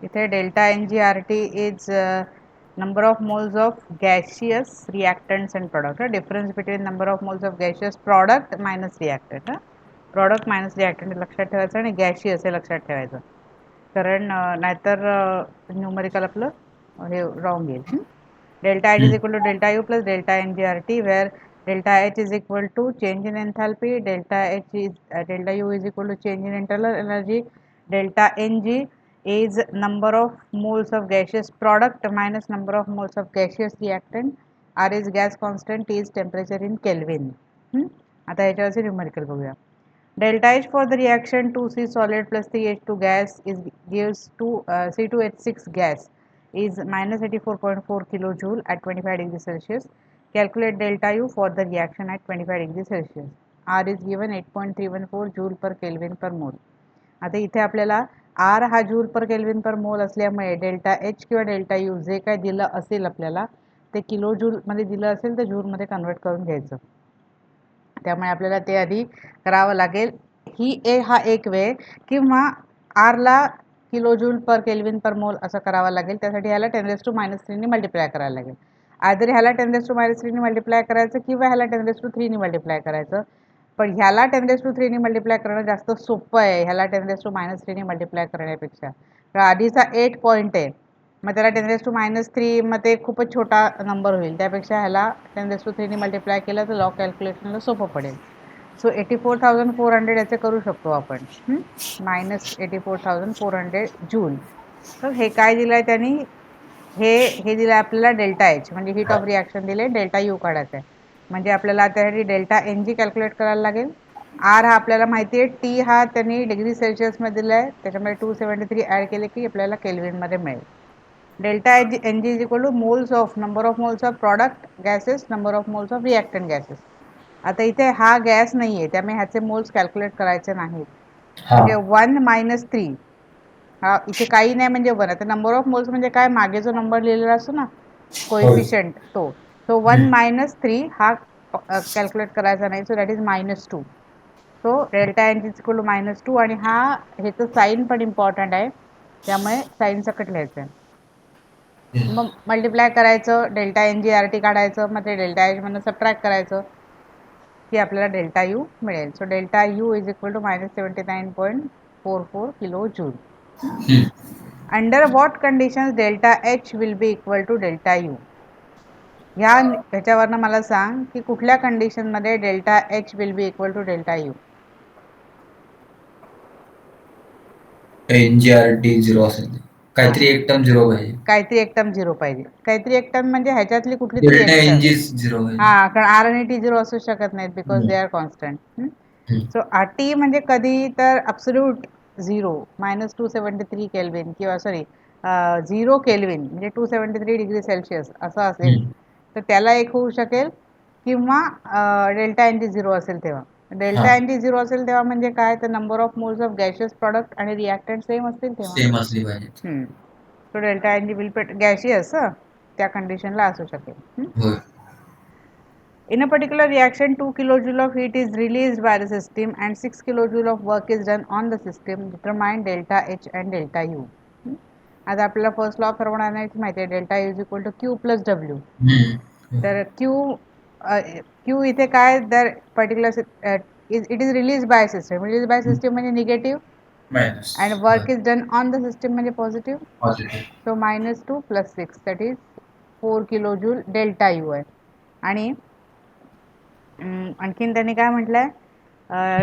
इथे delta NGRT is number of moles of gaseous reactants and product. Difference between number of moles of gaseous product minus reactant. Product minus reactant लक्षात ठेवायचं आणि gaseous हे लक्षात ठेवायचं, कारण नाहीतर न्यूमरिकल आपलं हे रॉंग येईल. Delta H is equal to delta U plus delta NGRT, where delta H is equal to change in enthalpy, delta U is equal to change in internal energy, delta Ng is number of moles of gaseous product minus number of moles of gaseous reactant, R is gas constant, T is temperature in Kelvin. आता याच्यावरचे numerical बघूया. Delta H for the reaction 2C solid plus 3H2 gas gives C2H6 gas is minus 84.4 kilojoule at 25 degrees Celsius. Calculate delta U for the reaction at 25 degrees Celsius. R is given 8.314 joule per Kelvin per mole. आता इथे आपल्याला R हा joule पर kelvin पर मोल असल्यामुळे delta H किंवा delta U जे काय दिलं असेल आपल्याला ते किलो जूल मध्ये दिलं असेल तर जूल मध्ये कन्वर्ट करून घ्यायचं. त्यामुळे आपल्याला ते आधी करावं लागेल. हा एक वे, किंवा R ला किलो जूल पर केल्विन पर मोल असं करावं लागेल. त्यासाठी ह्याला 10⁻³ ने मल्टिप्लाय करायला लागेल. आयदर ह्याला 10⁻³ ने मल्टिप्लाय करायचं किंवा ह्याला 10⁻³ ने मल्टिप्लाय करायचं. पण ह्याला 10⁻³ ने मल्टिप्लाय करणं जास्त सोपं आहे ह्याला 10⁻³ ने मल्टिप्लाय करण्यापेक्षा. तर आधीचा 8 पॉईंट आहे, मग त्याला 10⁻³ मग ते खूपच छोटा नंबर होईल. त्यापेक्षा ह्याला 10⁻³ ने मल्टिप्लाय केलं तर लॉग कॅल्क्युलेशनला सोपं पडेल. सो 84,400 याचे करू शकतो आपण, -84,400 जूल. तर हे काय दिलं आहे त्यांनी, हे दिलं आपल्याला डेल्टा H म्हणजे हीट ऑफ रिॲक्शन दिले, डेल्टा U काढायचं आहे. म्हणजे आपल्याला त्यासाठी डेल्टा NG कॅल्क्युलेट करायला लागेल. R हा आपल्याला माहिती आहे, T हा त्यांनी डिग्री सेल्सिअसमध्ये दिला आहे, त्याच्यामध्ये 273 ॲड केले की आपल्याला केल्विनमध्ये मिळेल. Delta NG is equal two moles of number of moles of product gases number of moles of reactant gases. आता इथे हा गॅस नाही आहे त्यामुळे ह्याचे मोल्स कॅल्क्युलेट करायचे नाहीत. म्हणजे 1 - 3 हा इथे काही नाही म्हणजे 1. आता नंबर ऑफ मोल्स म्हणजे काय, मागे जो नंबर लिहिलेला असतो ना कोएफिशियंट तो. सो 1 - 3 हा कॅल्क्युलेट करायचा नाही. So that is -2. So delta n is equal to -2 आणि ह्याचं साईन पण इम्पॉर्टंट आहे त्यामुळे साईन सकट लिहायचं आहे. मग मल्टिप्लाय करायचं, डेल्टा NGRT काढायचं, मग ते डेल्टा H मधून सबट्रॅक्ट करायचं की आपल्याला डेल्टा U मिळेल. So delta U is equal to -79.44 kilo joule. Under what conditions delta H will be equal to delta U. ह्याच्यावरनं मला सांग की कुठल्या कंडिशनमध्ये delta H will be equal to delta U. NGRT 0 असेल, काहीतरी एक टर्म 0 पाहिजे. काहीतरी एक टर्म 0 पाहिजे. काहीतरी एक टर्म म्हणजे ह्याच्यातली कुठली तरी डेल्टा एक टर्म. NG 0 पाहिजे. कारण R आणि T 0 असू शकत नाहीत because they are constant. So T म्हणजे कधी तर अब्सोल्यूट 0 -273 केल्विन किंवा सॉरी 0 केल्विन म्हणजे 273 डिग्री सेल्सिअस असं असेल तर त्याला एक होऊ शकेल, किंवा डेल्टा NG 0 असेल तेव्हा. डेल्टा NG 0 असेल तेव्हा म्हणजे काय, तर number of moles of gaseous product आणि रिॲक्टंट सेम असतील तेव्हा. सेम असली पाहिजे. So delta NG will be gaseous, त्या कंडिशनला असू शकेल. होय. In a particular reaction, 2 kilojoule of heat is released by the system and 6 kilojoule of work is done on the system. Determine delta H and delta U. आता आपल्याला first law of thermodynamics माहिती आहे, delta U is equal to Q plus W. तर Q इथे काय, दर particular it is release by system. Release by system म्हणजे negative, minus and work is done on the system म्हणजे positive. Positive. So -2 + 6 that is 4 kilojoule delta U आहे. आणि आणखीन त्यांनी काय म्हटलंय,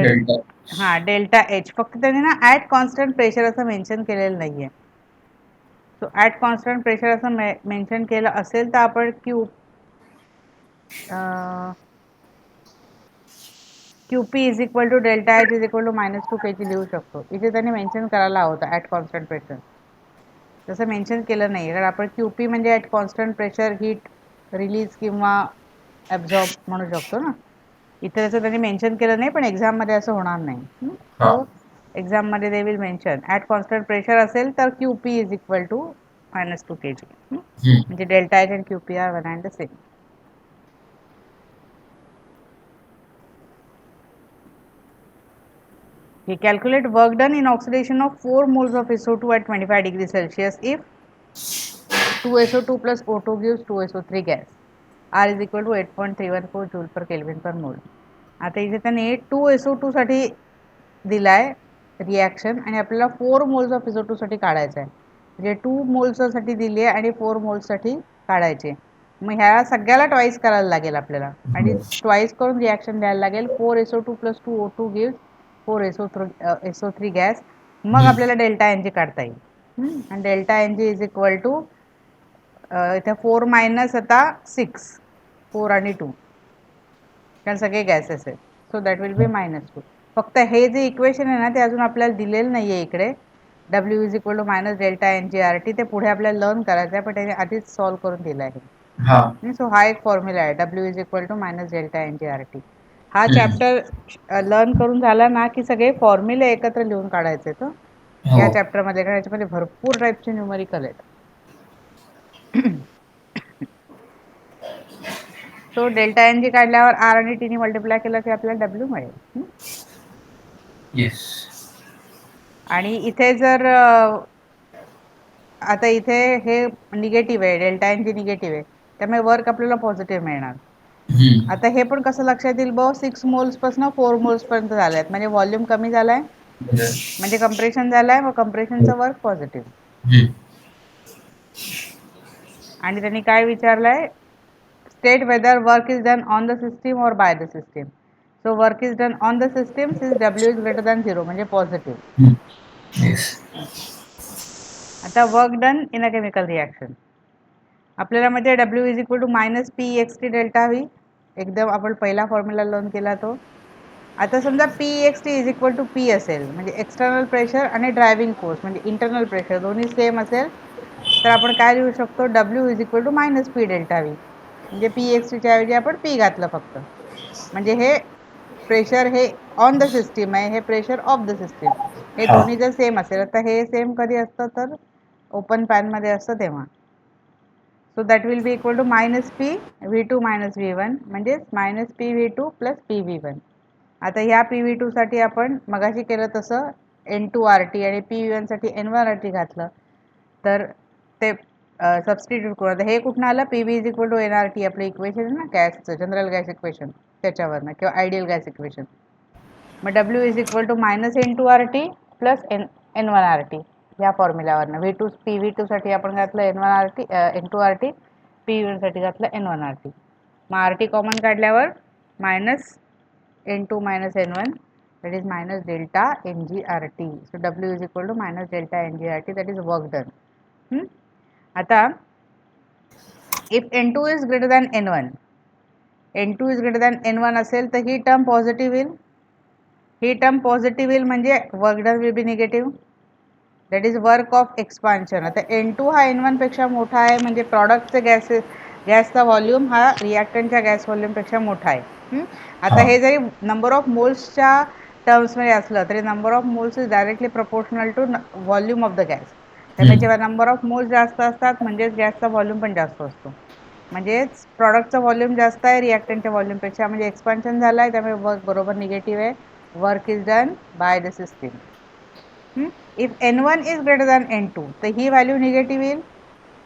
डेल्टा डेल्टा H फक्त त्यांनी ना ॲट कॉन्स्टंट प्रेशर असं मेन्शन केलेलं नाहीये. सो ॲट कॉन्स्टंट प्रेशर असं मेन्शन केलं असेल तर आपण QP is equal to delta H is equal to -2 kg लिहू शकतो. इथे त्यांनी मेन्शन करायला होतं ॲट कॉन्स्टंट प्रेशर, तसं मेन्शन केलं नाही. कारण आपण QP म्हणजे at constant pressure heat release किंवा ॲब्झॉर्ब म्हणू शकतो ना. इथे त्याचं त्यांनी मेन्शन केलं नाही, पण एक्झाममध्ये असं होणार नाही. सो एक्झाममध्ये they will mention at constant pressure असेल तर QP is equal to -2 kg. म्हणजे डेल्टा H आणि QP are one and the same. Calculate work done in oxidation of 4 moles of SO2 at 25 degrees Celsius if 2SO2 plus O2 gives 2SO3 gas. R is equal to 8.314 joule per Kelvin per mole. आता इथे त्याने 2SO2 साठी दिलाय reaction आणि आपल्याला 4 moles of SO2 साठी काढायचं आहे. म्हणजे 2 मोल्स साठी दिली आहे आणि 4 मोल्स साठी काढायचे. मग ह्या सगळ्याला ट्वाइस करायला लागेल आपल्याला आणि ट्वाइस करून रिॲक्शन द्यायला लागेल. 4SO2 plus 2O2 gives 4SO3 gas. मग आपल्याला डेल्टा एन जी काढता येईल. आणि delta n g is equal to इथे 4 मायनस आता 6 4 आणि 2 कारण सगळे गॅसेस आहेत. सो दॅट विल बी -2. फक्त हे जे इक्वेशन आहे ना ते अजून आपल्याला दिलेलं नाही आहे इकडे. W is equal to minus delta n g R T ते पुढे आपल्याला लर्न करायचं आहे पण त्याने आधीच सॉल्व करून दिलं आहे. सो हा एक फॉर्म्युला आहे W is equal to minus delta n g R T. हा चॅप्टर लर्न करून झाला ना की सगळे फॉर्म्युले एकत्र लिहून काढायचे तर या चॅप्टरमध्ये कारण याच्यामध्ये भरपूर टाईपचे न्यूमरिकल आहेत. सो डेल्टा एन जी काढल्यावर आर आणि टी ने मल्टिप्लाय केलं की आपल्याला डब्ल्यू मिळेल. येस. आणि इथे जर आता इथे हे निगेटिव्ह आहे, डेल्टा एन जी निगेटिव्ह आहे त्यामुळे वर्क आपल्याला पॉझिटिव्ह मिळणार. आता हे पण कसं लक्षात येईल बघ 6 मोल्स पासून 4 मोल्स पर्यंत झाले म्हणजे व्हॉल्यूम कमी झालाय म्हणजे कंप्रेशन झालाय मग कंप्रेशनचं वर्क पॉझिटिव्ह. आणि त्यांनी काय विचारलंय state whether work is done on the system or by the system. So work is done on the system since W is greater than 0 म्हणजे positive. Yes. आता work done in a chemical reaction. आपल्याला माहिती आहे W is equal to minus PXT delta V. एकदम आपण पहिला formula learn केला तो. आता समजा PXT is equal to P असेल म्हणजे एक्सटर्नल प्रेशर आणि ड्रायव्हिंग फोर्स म्हणजे इंटरनल प्रेशर दोन्ही सेम असेल तर आपण काय लिहू शकतो W is equal to minus P delta V. म्हणजे PXTच्या ऐवजी आपण P घातलं फक्त. म्हणजे हे प्रेशर हे ऑन द सिस्टीम आहे हे प्रेशर ऑफ द सिस्टीम हे दोन्ही जर सेम असेल तर हे सेम कधी असतं तर ओपन पॅनमध्ये असतं तेव्हा. So that will be equal to minus P V two minus V one म्हणजेच minus P V two plus P V one. आता ह्या पी व्ही टूसाठी आपण मगाशी केलं तसं N2RT आणि पी व्ही वनसाठी N1RT घातलं तर ते सबस्टिट्यूट करू. आता हे कुठून आलं P V is equal to NRT आपलं इक्वेशन आहे ना गॅसचं जनरल गॅस इक्वेशन त्याच्यावरनं किंवा आयडियल गॅस इक्वेशन. मग W is equal to minus N2RT plus N1RT या फॉर्म्युल्यावरनं. व्ही टू पी व्ही टूसाठी आपण घातलं N1RT N2RT पी व्ही वनसाठी घातलं N1RT. मग RT कॉमन काढल्यावर minus N2 minus N1 that is minus delta NGRT. So W is equal to minus delta NGRT that is work done. आता if N2 is greater than N1 N2 is greater than N1 असेल तर ही term positive येईल. ही term positive येईल म्हणजे work done will be negative that is work of expansion. आता N2 हा N1 पेक्षा मोठा आहे म्हणजे प्रॉडक्टचे गॅसचा व्हॉल्यूम हा रिॲक्टंटच्या गॅस व्हॉल्यूमपेक्षा मोठा आहे. आता हे जरी नंबर ऑफ मोल्सच्या टर्म्समध्ये असलं तरी number of moles is directly proportional to volume of the gas. त्यामुळे जेव्हा नंबर ऑफ मोल्स जास्त असतात म्हणजेच गॅसचा व्हॉल्यूम पण जास्त असतो. म्हणजेच प्रॉडक्टचा व्हॉल्यूम जास्त आहे रिॲक्टंटच्या व्हॉल्यूमपेक्षा म्हणजे एक्सपान्शन झालं आहे त्यामुळे वर्क बरोबर निगेटिव्ह आहे. Work is done by the system. If N1 is greater than N2 तर ही व्हॅल्यू निगेटिव्ह येईल.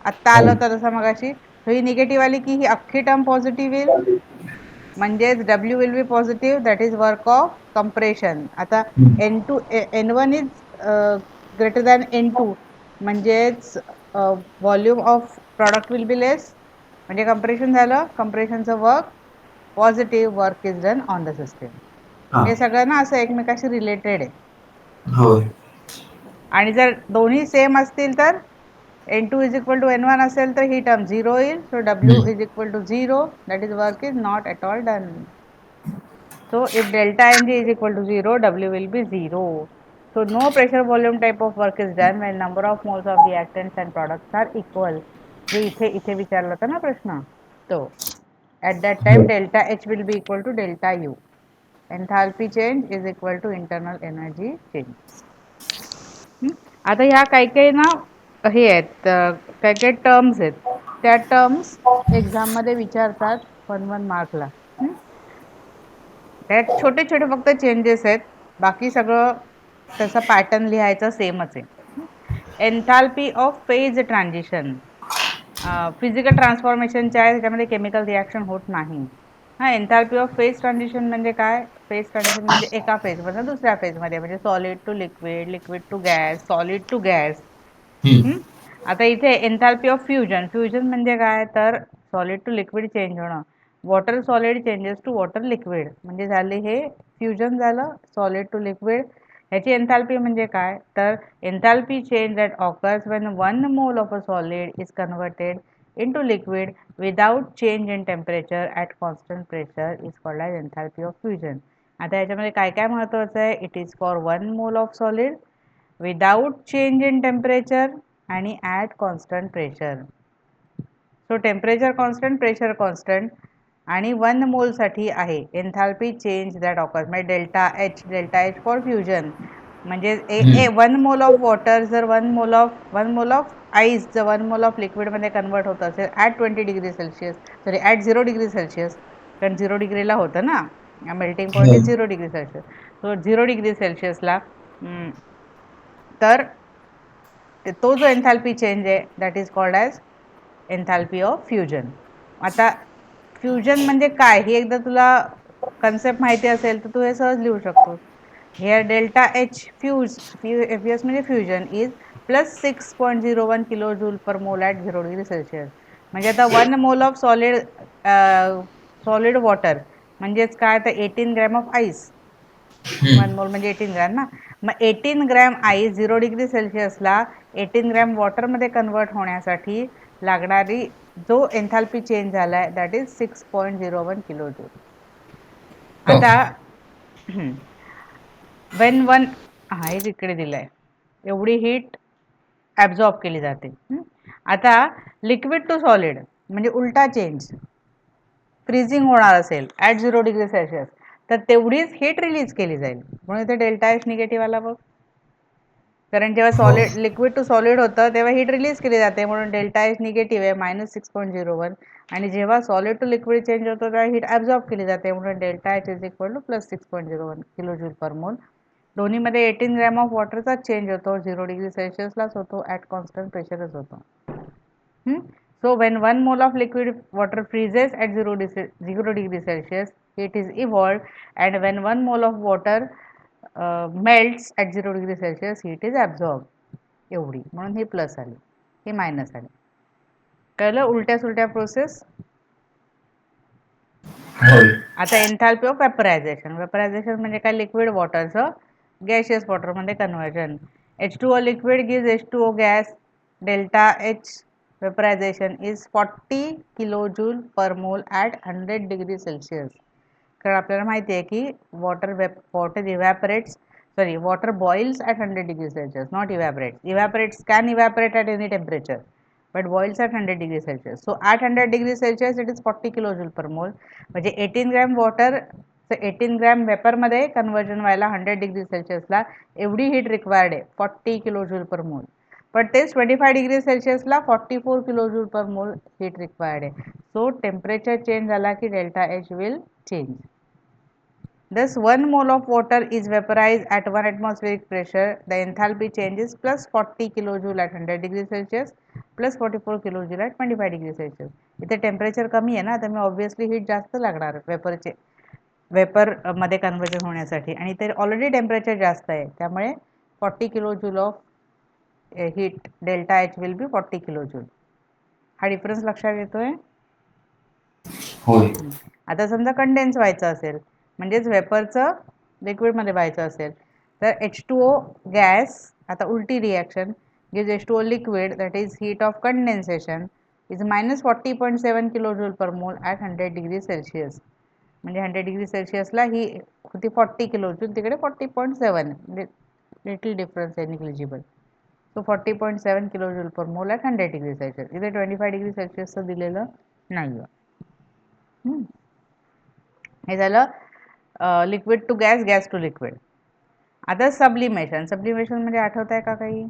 आत्ता आलं होतं तसं मगाशी. ही निगेटिव्ह आली की ही अख्खी टर्म पॉझिटिव्ह येईल म्हणजेच W will be positive that is work of compression. आता N1 is greater than N2 म्हणजेच volume of product will be less म्हणजे कंप्रेशन झालं. कंप्रेशनचं work positive work is done on the system. हे सगळं ना असं एकमेकाशी रिलेटेड आहे. आणि जर दोन्ही सेम असतील तर N2 is equal to N1 असेल तर ही टर्म 0 येईल. So W is equal to 0 that is work is not at all done. So if delta NG is equal to 0 W will be 0. So no pressure volume type of work is done when number of moles of reactants and products are equal. जो इथे विचारला होता ना प्रश्न तो at that time delta H will be equal to delta U. Enthalpy change is equal to internal energy change. आता ह्या काही काही ना हे आहेत काही काही टर्म्स आहेत त्या टर्म्स एक्झाममध्ये विचारतात 1-1 मार्कला. त्यात छोटे छोटे फक्त चेंजेस आहेत बाकी सगळं तसा पॅटर्न लिहायचा सेमच आहे. Enthalpy of phase transition, physical ट्रान्सफॉर्मेशनचे आहे, त्याच्यामध्ये केमिकल रिॲक्शन होत नाही. हा, एन्थाल्पी ऑफ फेज ट्रान्झिशन म्हणजे काय? फेज ट्रान्झिशन म्हणजे एका फेजमधून दुसऱ्या फेजमध्ये, म्हणजे solid to liquid, liquid to gas, solid to gas. आता इथे एन्थाल्पी ऑफ फ्युजन, फ्युजन म्हणजे काय? तर सॉलिड टू लिक्विड चेंज होणं, water solid changes to water liquid, म्हणजे झाले हे फ्युजन झालं, सॉलिड टू लिक्विड. ह्याची एन्थाल्पी म्हणजे काय? तर enthalpy change that occurs when 1 mole of a solid is converted into liquid without change in temperature at constant pressure is called as enthalpy of fusion. आता याच्यामध्ये काय काय महत्त्वाचं आहे? It is for 1 mole of solid without change in temperature आणि at constant pressure. So temperature constant, pressure constant आणि 1 मोलसाठी आहे एन्थाल्पी चेंज दॅट ऑकर्स, म्हणजे डेल्टा एच फॉर फ्युजन. म्हणजे 1 मोल ऑफ वॉटर जर 1 मोल ऑफ आईस जर 1 mole of लिक्विडमध्ये convert होत असेल at 20 degree Celsius, sorry at 0 degree Celsius, कारण 0 डिग्रीला होतं ना, melting point is 0 degree Celsius. सो 0 डिग्री सेल्सिअसला तर तो जो एन्थाल्पी चेंज आहे that is called as enthalpy of fusion. आता फ्युजन म्हणजे काय हे एकदा तुला कन्सेप्ट माहिती असेल तर तू हे सहज लिहू शकतो. Here delta H fuse म्हणजे fusion is plus 6.01 kilojoule per mole at 0 degree Celsius. म्हणजे आता 1 मोल ऑफ सॉलिड वॉटर म्हणजेच काय? तर 18 ग्रॅम ऑफ आईस. 1 मोल म्हणजे 18 ग्रॅम ना. मग 18 ग्रॅम आईस 0 डिग्री सेल्सिअसला 18 ग्रॅम वॉटरमध्ये कन्वर्ट होण्यासाठी लागणारी जो एन्थाल्पी चेंज झाला आहे दॅट इज 6.01 किलोजूल. आता वेन वन, हा हे इकडे दिलंय, एवढी हीट ॲब्झॉर्ब केली जाते. आता लिक्विड टू सॉलिड म्हणजे उलटा चेंज, फ्रीजिंग होणार असेल ॲट 0 डिग्री सेल्सिअस तर तेवढीच हीट रिलीज केली जाईल, म्हणून इथे डेल्टा एच निगेटिव्ह आला बघ. कारण जेव्हा सॉलिड लिक्विड टू सॉलिड होतं तेव्हा हीट रिलीज केली जाते, म्हणून डेल्टा एच निगेटिव्ह आहे -6.01. आणि जेव्हा सॉलिड टू लिक्विड चेंज होतो तेव्हा हीट ॲब्झॉर्ब केली जाते, म्हणून delta H is equal to plus 6.01 kilojoule per mole. दोन्हीमध्ये 18 ग्रॅम ऑफ वॉटरचा चेंज होतो, 0 डिग्री सेल्सिअसलाच होतो, ॲट कॉन्स्टंट प्रेशरच होतो. So when 1 mole of liquid water freezes at 0 degree Celsius, heat is evolved, and when 1 mole of water melts at 0 degree Celsius, heat is absorbed. एवढी, म्हणून ही plus आली, ही minus आली. कळलं? उलट्या सुलट्या प्रोसेस. आता एन्थाल्पी ऑफ वेपरायझेशन, वेपरायझेशन म्हणजे काय? लिक्विड वॉटरचं गॅशियस वॉटरमध्ये conversion. H2O liquid gives H2O gas, delta H vaporization is 40 kilojoule per mole at 100 degree Celsius. कारण आपल्याला माहिती आहे की water evaporates, sorry water boils at 100 degree Celsius, not evaporates can evaporate at any temperature but boils at 100 degree Celsius. So at 100 degree Celsius it is 40 kilojoule per mole. म्हणजे 18 gram water, 18 gram वेपरमध्ये conversion व्हायला 100 degree सेल्सिअसला एवढी heat required आहे, 40 kilojoule per मोल. पण तेच 25 degree सेल्सिअसला 44 kilojoule per मोल heat required आहे. So temperature change झाला की delta H will change. Thus, 1 mole of water is vaporized at 1 atmospheric pressure. The enthalpy changes plus 40 kilojoule at 100 degree Celsius plus 44 kilojoule at 25 degree Celsius. इथे temperature कमी आहे ना, त्यामुळे obviously heat जास्त लागणार वेपरमध्ये conversion होण्यासाठी, आणि इथे ऑलरेडी टेम्परेचर जास्त आहे, त्यामुळे 40 kilojoule of heat delta H will be 40 kilojoule. हा डिफरन्स लक्षात येतोय? आता समजा कंडेन्स व्हायचं असेल, म्हणजेच वेपरचं लिक्विडमध्ये व्हायचं असेल, तर H2O गॅस, आता उलटी reaction, gives H2O liquid that is heat of condensation is -40.7 kilojoule per mole at 100 degree Celsius. म्हणजे 100 डिग्री सेल्सिअसला ही होती 40 किलोजूल, तिकडे 40.7, म्हणजे लिटल डिफरन्स आहे, negligible. So 40.7 kilojoule per mole at 100 degree Celsius. इथे 25 डिग्री सेल्सिअसचं दिलेलं नाही आहे. हे झालं liquid to gas, gas to liquid. आता सब्लिमेशन, सब्लिमेशन म्हणजे आठवत आहे का काही?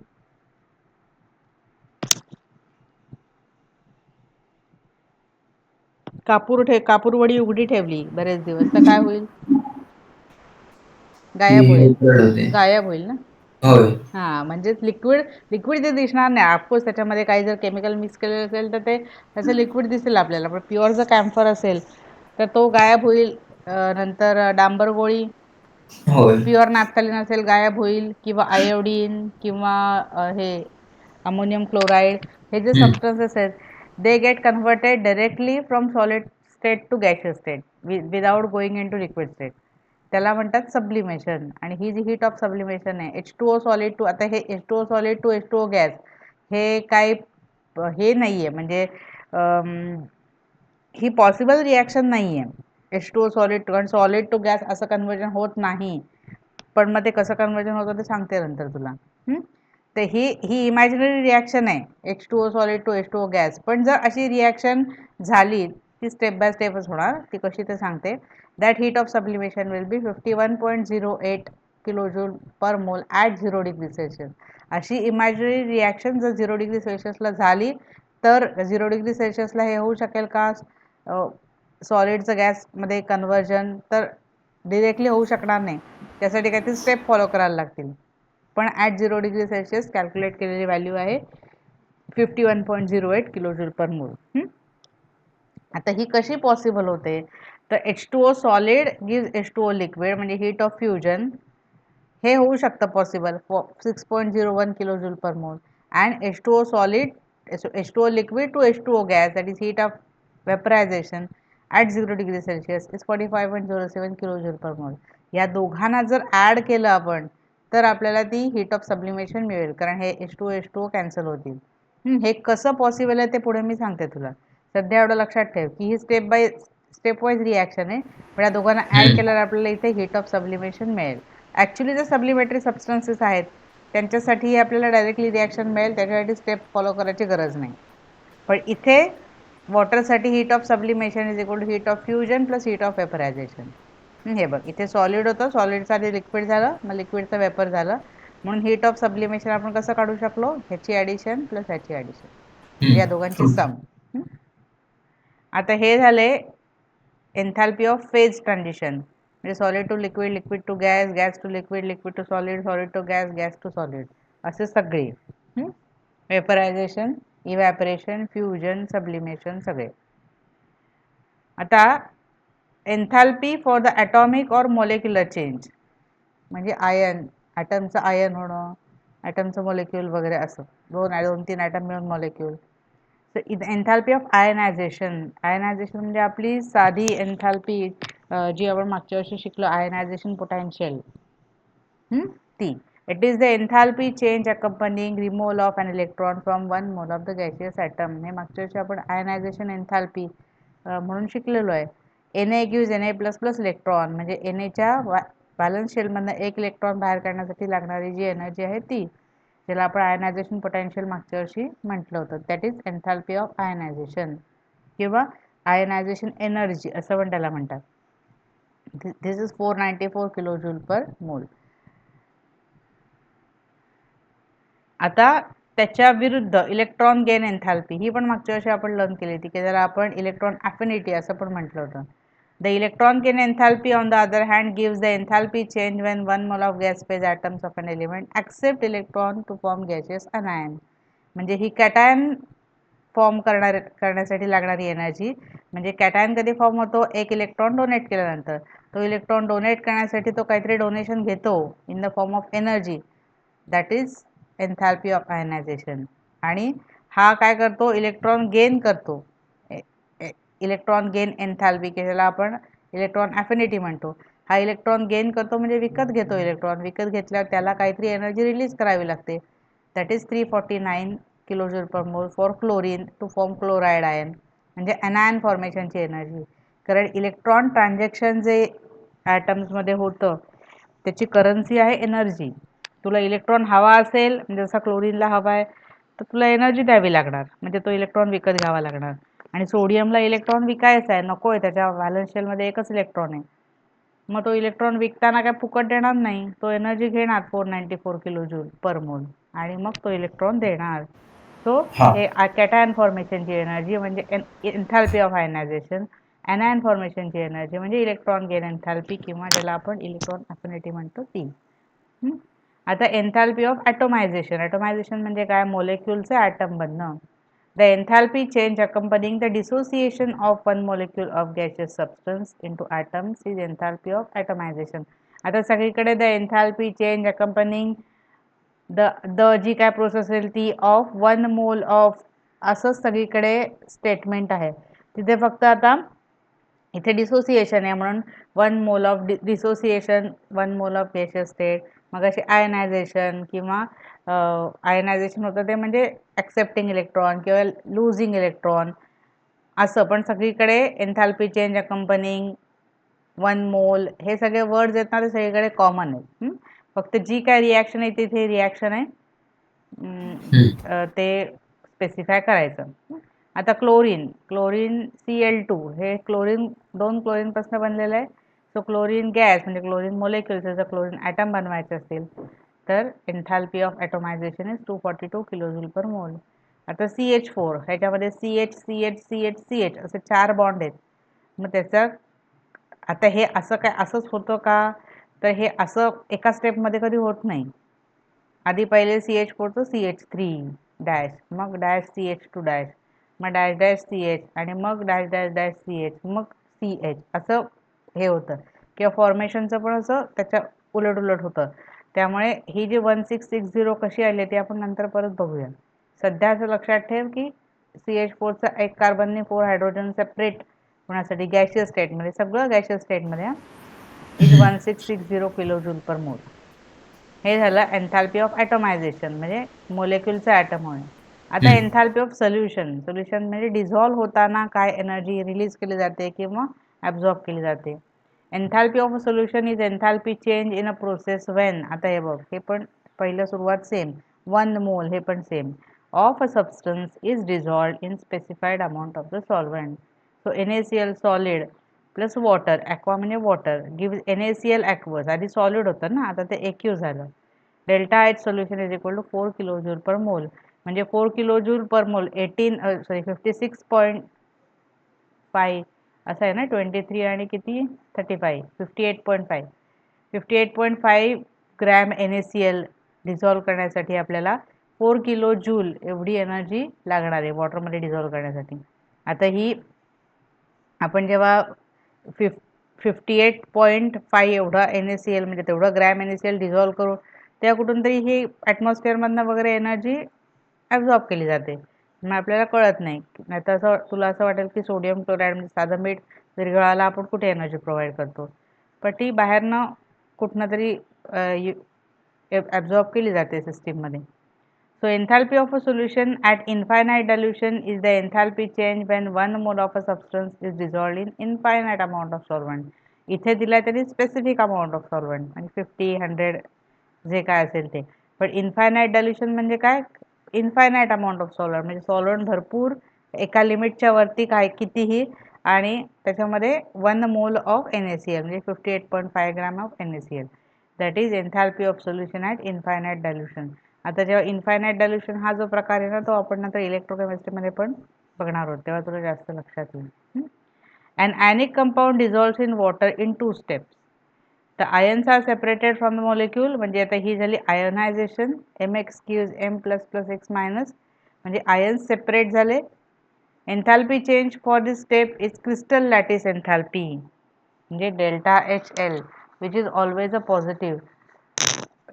कापूर वडी उघडी ठेवली बरेच दिवस तर काय होईल? गायब होईल. जड होते. गायब होईल ना. होय. हां, म्हणजेच लिक्विड ते दिसणार नाही. ऑफकोर्स त्याच्यामध्ये काही जर केमिकल मिक्स केलेलं असेल तर ते त्याचं लिक्विड दिसेल आपल्याला. पण प्युअर जर कॅम्फर असेल तर तो गायब होईल. नंतर डांबर गोळी होय. प्युअर नॅफ्थॅलिन असेल गायब होईल, किंवा आयोडीन किंवा हे अमोनियम क्लोराईड, हे जे सबस्टन्सेस आहेत they get converted directly from solid state to gaseous state without going into liquid state. त्याला म्हणतात सब्लिमेशन. आणि ही जी हीट ऑफ सब्लिमेशन आहे, H2O सॉलिड टू, आता हे H2O solid to H2O gas हे काही हे नाही आहे, म्हणजे ही पॉसिबल रिॲक्शन नाही आहे. H2O सॉलिड टू, कारण सॉलिड टू गॅस असं कन्वर्जन होत नाही. पण मग ते कसं कन्वर्जन होतं ते सांगते नंतर तुला. तर ही इमॅजिनरी रिॲक्शन आहे, H2O solid to H2O gas. पण जर अशी रिॲक्शन झाली ती स्टेप बाय स्टेपच होणार. ती कशी ते सांगते. That heat of sublimation will be 51.08 kilojoule per mole at 0 degree Celsius. अशी इमॅजिनरी रिॲक्शन जर 0 डिग्री सेल्सिअसला झाली तर 0 डिग्री सेल्सिअसला हे होऊ शकेल का सॉलिडचं गॅसमध्ये कन्व्हर्जन? तर डिरेक्टली होऊ शकणार नाही. त्यासाठी काहीतरी स्टेप फॉलो करायला लागतील. पण ॲट 0 डिग्री सेल्सिअस कॅल्क्युलेट केलेली व्हॅल्यू आहे 51.08 किलोजूल पर मोल. आता ही कशी पॉसिबल होते? तर H2O solid gives H2O liquid, म्हणजे हीट ऑफ फ्युजन हे होऊ शकतं possible 6.01 kilojoule per mole. And H2O solid H2O liquid to H2O gas, that is heat of vaporization at 0 degree Celsius is 45.07 kilojoule per mole. या दोघांना जर add केलं आपण तर आपल्याला ती हीट ऑफ सब्लिमेशन मिळेल, कारण हे H2O कॅन्सल होतील. हे कसं पॉसिबल आहे ते पुढे मी सांगते तुला. सध्या एवढं लक्षात ठेव की ही स्टेप वाईज रिॲक्शन आहे. पण या दोघांना ॲड केल्यावर आपल्याला इथे हीट ऑफ सब्लिमेशन मिळेल. ॲक्च्युली जे सब्लिमेटरी सबस्टन्सेस आहेत त्यांच्यासाठी आपल्याला डायरेक्टली रिॲक्शन मिळेल, त्याच्यासाठी स्टेप फॉलो करायची गरज नाही. पण इथे वॉटरसाठी heat of sublimation is equal to heat of fusion plus heat of vaporization. हे बघ, इथे सॉलिड होतं, सॉलिडचं आधी लिक्विड झालं, मग लिक्विडचं वेपर झालं. म्हणून हीट ऑफ सब्लिमेशन आपण कसं काढू शकलो? ह्याची ॲडिशन प्लस ह्याची ॲडिशन, म्हणजे या दोघांची सम. आता हे झाले एन्थॅल्पी ऑफ फेज ट्रान्झिशन, म्हणजे solid to liquid, liquid to gas, gas to liquid, liquid to solid, solid to gas, gas to solid, असे सगळे. वेपरायझेशन, इव्हॅपरेशन, फ्युजन, सब्लिमेशन सगळे. आता एन्थॅल्पी फॉर द ॲटॉमिक और मॉलिक्युलर चेंज, म्हणजे ion, ॲटमचं ion होणं, ॲटमचं मॉलिक्यूल वगैरे, असं 2-3 ॲटम मिळून molecule. So enthalpy of ionisation, ionisation म्हणजे आपली साधी एन्थॅल्पी जी आपण मागच्या वर्षी शिकलो, आयनायझेशन पोटेन्शियल, ती. It is the enthalpy change accompanying removal of an electron from one mole of the gaseous atom. हे मागच्या वर्षी आपण आयनायझेशन एन्थॅल्पी म्हणून शिकलेलो आहे. Na गिव्ज Na++ इलेक्ट्रॉन, म्हणजे Naच्या बॅलन्स शेलमधनं एक इलेक्ट्रॉन बाहेर काढण्यासाठी लागणारी जी एनर्जी आहे ती, ज्याला आपण आयनायझेशन पोटेन्शियल मागच्या वर्षी म्हटलं होतं. That is enthalpy of ionization किंवा आयनायझेशन एनर्जी असं पण त्याला म्हणतात. दिस इज 494 किलोजूल पर मोल. आता त्याच्या विरुद्ध इलेक्ट्रॉन गेन एन्थॅल्पी, ही पण मागच्या वर्षी आपण लर्न केली होती, की ज्याला आपण इलेक्ट्रॉन अफिनिटी असं पण म्हटलं होतं. The electron gain enthalpy on the other hand gives the enthalpy change when one mole of gas phase atoms of an element accept electron to form gaseous anion. म्हणजे ही कॅटायन फॉर्म करण्यासाठी लागणारी energy, म्हणजे cation कधी form होतो? एक electron donate केल्यानंतर. तो electron donate करण्यासाठी तो काहीतरी डोनेशन घेतो in the form of energy, that is enthalpy of ionization. आणि हा काय करतो? इलेक्ट्रॉन गेन करतो, इलेक्ट्रॉन गेन एन्थॅल्पी, की ज्याला आपण इलेक्ट्रॉन अफिनिटी म्हणतो. हा इलेक्ट्रॉन गेन करतो म्हणजे विकत घेतो इलेक्ट्रॉन. विकत घेतल्यावर त्याला काहीतरी एनर्जी रिलीज करावी लागते, that is 349 kilojoule per mole for chlorine to form chloride ion, म्हणजे अनायन फॉर्मेशनची एनर्जी. कारण इलेक्ट्रॉन ट्रान्झॅक्शन जे ॲटम्समध्ये होतं त्याची करन्सी आहे एनर्जी. तुला इलेक्ट्रॉन हवा असेल, म्हणजे जसा क्लोरीनला हवा आहे, तर तुला एनर्जी द्यावी लागणार, म्हणजे तो इलेक्ट्रॉन विकत घ्यावा लागणार. आणि सोडियमला इलेक्ट्रॉन विकायचा आहे, नको आहे, त्याच्या व्हॅलन्स शेलमध्ये एकच इलेक्ट्रॉन आहे. मग तो इलेक्ट्रॉन विकताना काय फुकट देणार नाही, तो एनर्जी घेणार 494 किलोजूल पर मोल आणि मग तो इलेक्ट्रॉन देणार. सो हे कॅटायन फॉर्मेशनची एनर्जी म्हणजे enthalpy of ionization. anion फॉर्मेशनची energy म्हणजे इलेक्ट्रॉन गेन एन्थॅल्पी किंवा ज्याला आपण इलेक्ट्रॉन अफिनिटी म्हणतो ती. आता एन्थॅल्पी ऑफ ॲटोमायझेशन. ॲटोमायझेशन म्हणजे काय? मोलेक्युलचे ॲटम बनणं. The enthalpy change accompanying the dissociation of one molecule of gaseous substance into atoms is enthalpy of atomization. आता सगळीकडे the enthalpy change accompanying the जी काय प्रोसेस असेल ती ऑफ 1 मोल ऑफ असंच सगळीकडे स्टेटमेंट आहे. तिथे फक्त आता इथे डिसोसिएशन आहे म्हणून 1 mole of dissociation 1 mole of gaseous state. मग असे आयनायझेशन किंवा आयनायझेशन होतं ते म्हणजे ॲक्सेप्टिंग इलेक्ट्रॉन किंवा लुझिंग इलेक्ट्रॉन असं. पण सगळीकडे एन्थॅल्पी चेंज अकंपनिंग 1 मोल हे सगळे वर्ड्स आहेत ना ते सगळीकडे कॉमन आहेत. फक्त जी काय रिॲक्शन आहे तिथे रिॲक्शन आहे ते स्पेसिफाय करायचं. आता क्लोरीन Cl2 हे क्लोरीन 2 क्लोरीनपासून बनलेलं आहे. सो क्लोरीन गॅस म्हणजे क्लोरीन मोलेक्युल्स जर क्लोरीन ॲटम बनवायचे असतील तर enthalpy of atomization is 242 kilojoule per mole. आता CH4 ह्याच्यामध्ये CH असे 4 बॉन्ड आहेत. मग त्याचं आता हे असं काय असंच होतं का? तर हे असं एका स्टेपमध्ये कधी होत नाही. आधी पहिले CH4 तो CH3 डॅश, मग डॅश CH2 डॅश, मग डॅश डॅश CH आणि मग डॅश डॅश डॅश CH, मग CH असं हे होतं. किंवा फॉर्मेशनचं पण असं त्याच्या उलट उलट होतं. त्यामुळे ही जी 1660 कशी आली ते आपण नंतर परत बघूया. सध्या असं लक्षात ठेव की CH4चा एक कार्बनने 4 हायड्रोजन सेपरेट होण्यासाठी गॅशियस स्टेटमध्ये सगळं गॅशियस स्टेटमध्ये इज 1660 किलोजूल पर मोल. हे झालं एन्थॅल्पी ऑफ ॲटोमायझेशन म्हणजे मोलेक्युलचं ॲटम होणे. आता एन्थॅल्पी ऑफ सोल्युशन म्हणजे डिझॉल्व्ह होताना काय एनर्जी रिलीज केली जाते किंवा ॲब्झॉर्ब केली जाते. एन्थॅल्पी of a solution is एन्थॅल्पी change in a process Wien. आता हे बघ हे पण पहिलं सुरुवात सेम 1 मोल हे पण same of a substance is dissolved in specified amount of the solvent. So NaCl solid plus water aqua म्हणजे वॉटर गिव्ह NaCl ॲक्वस. आधी सॉलिड होतं ना आता ते एक्यू झालं. Delta H solution is equal to 4 kilojoule per mole म्हणजे 4 kilojoule per मोल 56.5 असं आहे ना. 23 आणि किती 35 58.5 ग्रॅम NaCl डिझॉल्व करण्यासाठी आपल्याला 4 किलो जूल एवढी एनर्जी लागणार आहे वॉटरमध्ये डिझॉल्व करण्यासाठी. आता ही आपण जेव्हा 58.5 एवढा NaCl म्हणजे तेवढं ग्रॅम NaCl डिझॉल्व करू तेव्हा कुठून तरी ही ॲटमॉस्फिअरमधनं वगैरे एनर्जी ॲब्झॉर्ब केली जाते. मग आपल्याला कळत नाही. नाहीतर असं तुला असं वाटेल की सोडियम क्लोराईड म्हणजे साधं मीठ जरी गळाला आपण कुठे एनर्जी प्रोव्हाइड करतो. पण ती बाहेरनं कुठनं तरी ॲब्झॉर्ब केली जाते सिस्टीममध्ये. So enthalpy of a solution at infinite dilution is the enthalpy change when 1 mole of a substance is dissolved in infinite amount of solvent. इथे दिला तरी स्पेसिफिक अमाऊंट ऑफ सॉल्व्हंट म्हणजे 50 100 जे काय असेल ते. पण इन्फायनाईट डायल्युशन म्हणजे काय? इन्फायनाईट अमाऊंट ऑफ सॉल्व्हंट म्हणजे सॉल्व्हंट भरपूर एका लिमिटच्या वरती काय कितीही आणि त्याच्यामध्ये 1 मोल ऑफ NaCl म्हणजे 58.5 gram of NaCl. That is enthalpy of solution at infinite dilution. आता जेव्हा इन्फायनाईट डायल्युशन हा जो प्रकार आहे ना तो आपण नंतर इलेक्ट्रोकेमिस्ट्रीमध्ये पण बघणार आहोत तेव्हा तुला जास्त लक्षात येईल. An ionic compound dissolves in water in 2 steps. The ions are separated from the molecule म्हणजे आता ही झाली आयोनायझेशन mx gives m++x- म्हणजे आयन्स सेपरेट झाले. Enthalpy change for this step is crystal lattice enthalpy म्हणजे delta HL which is always a positive.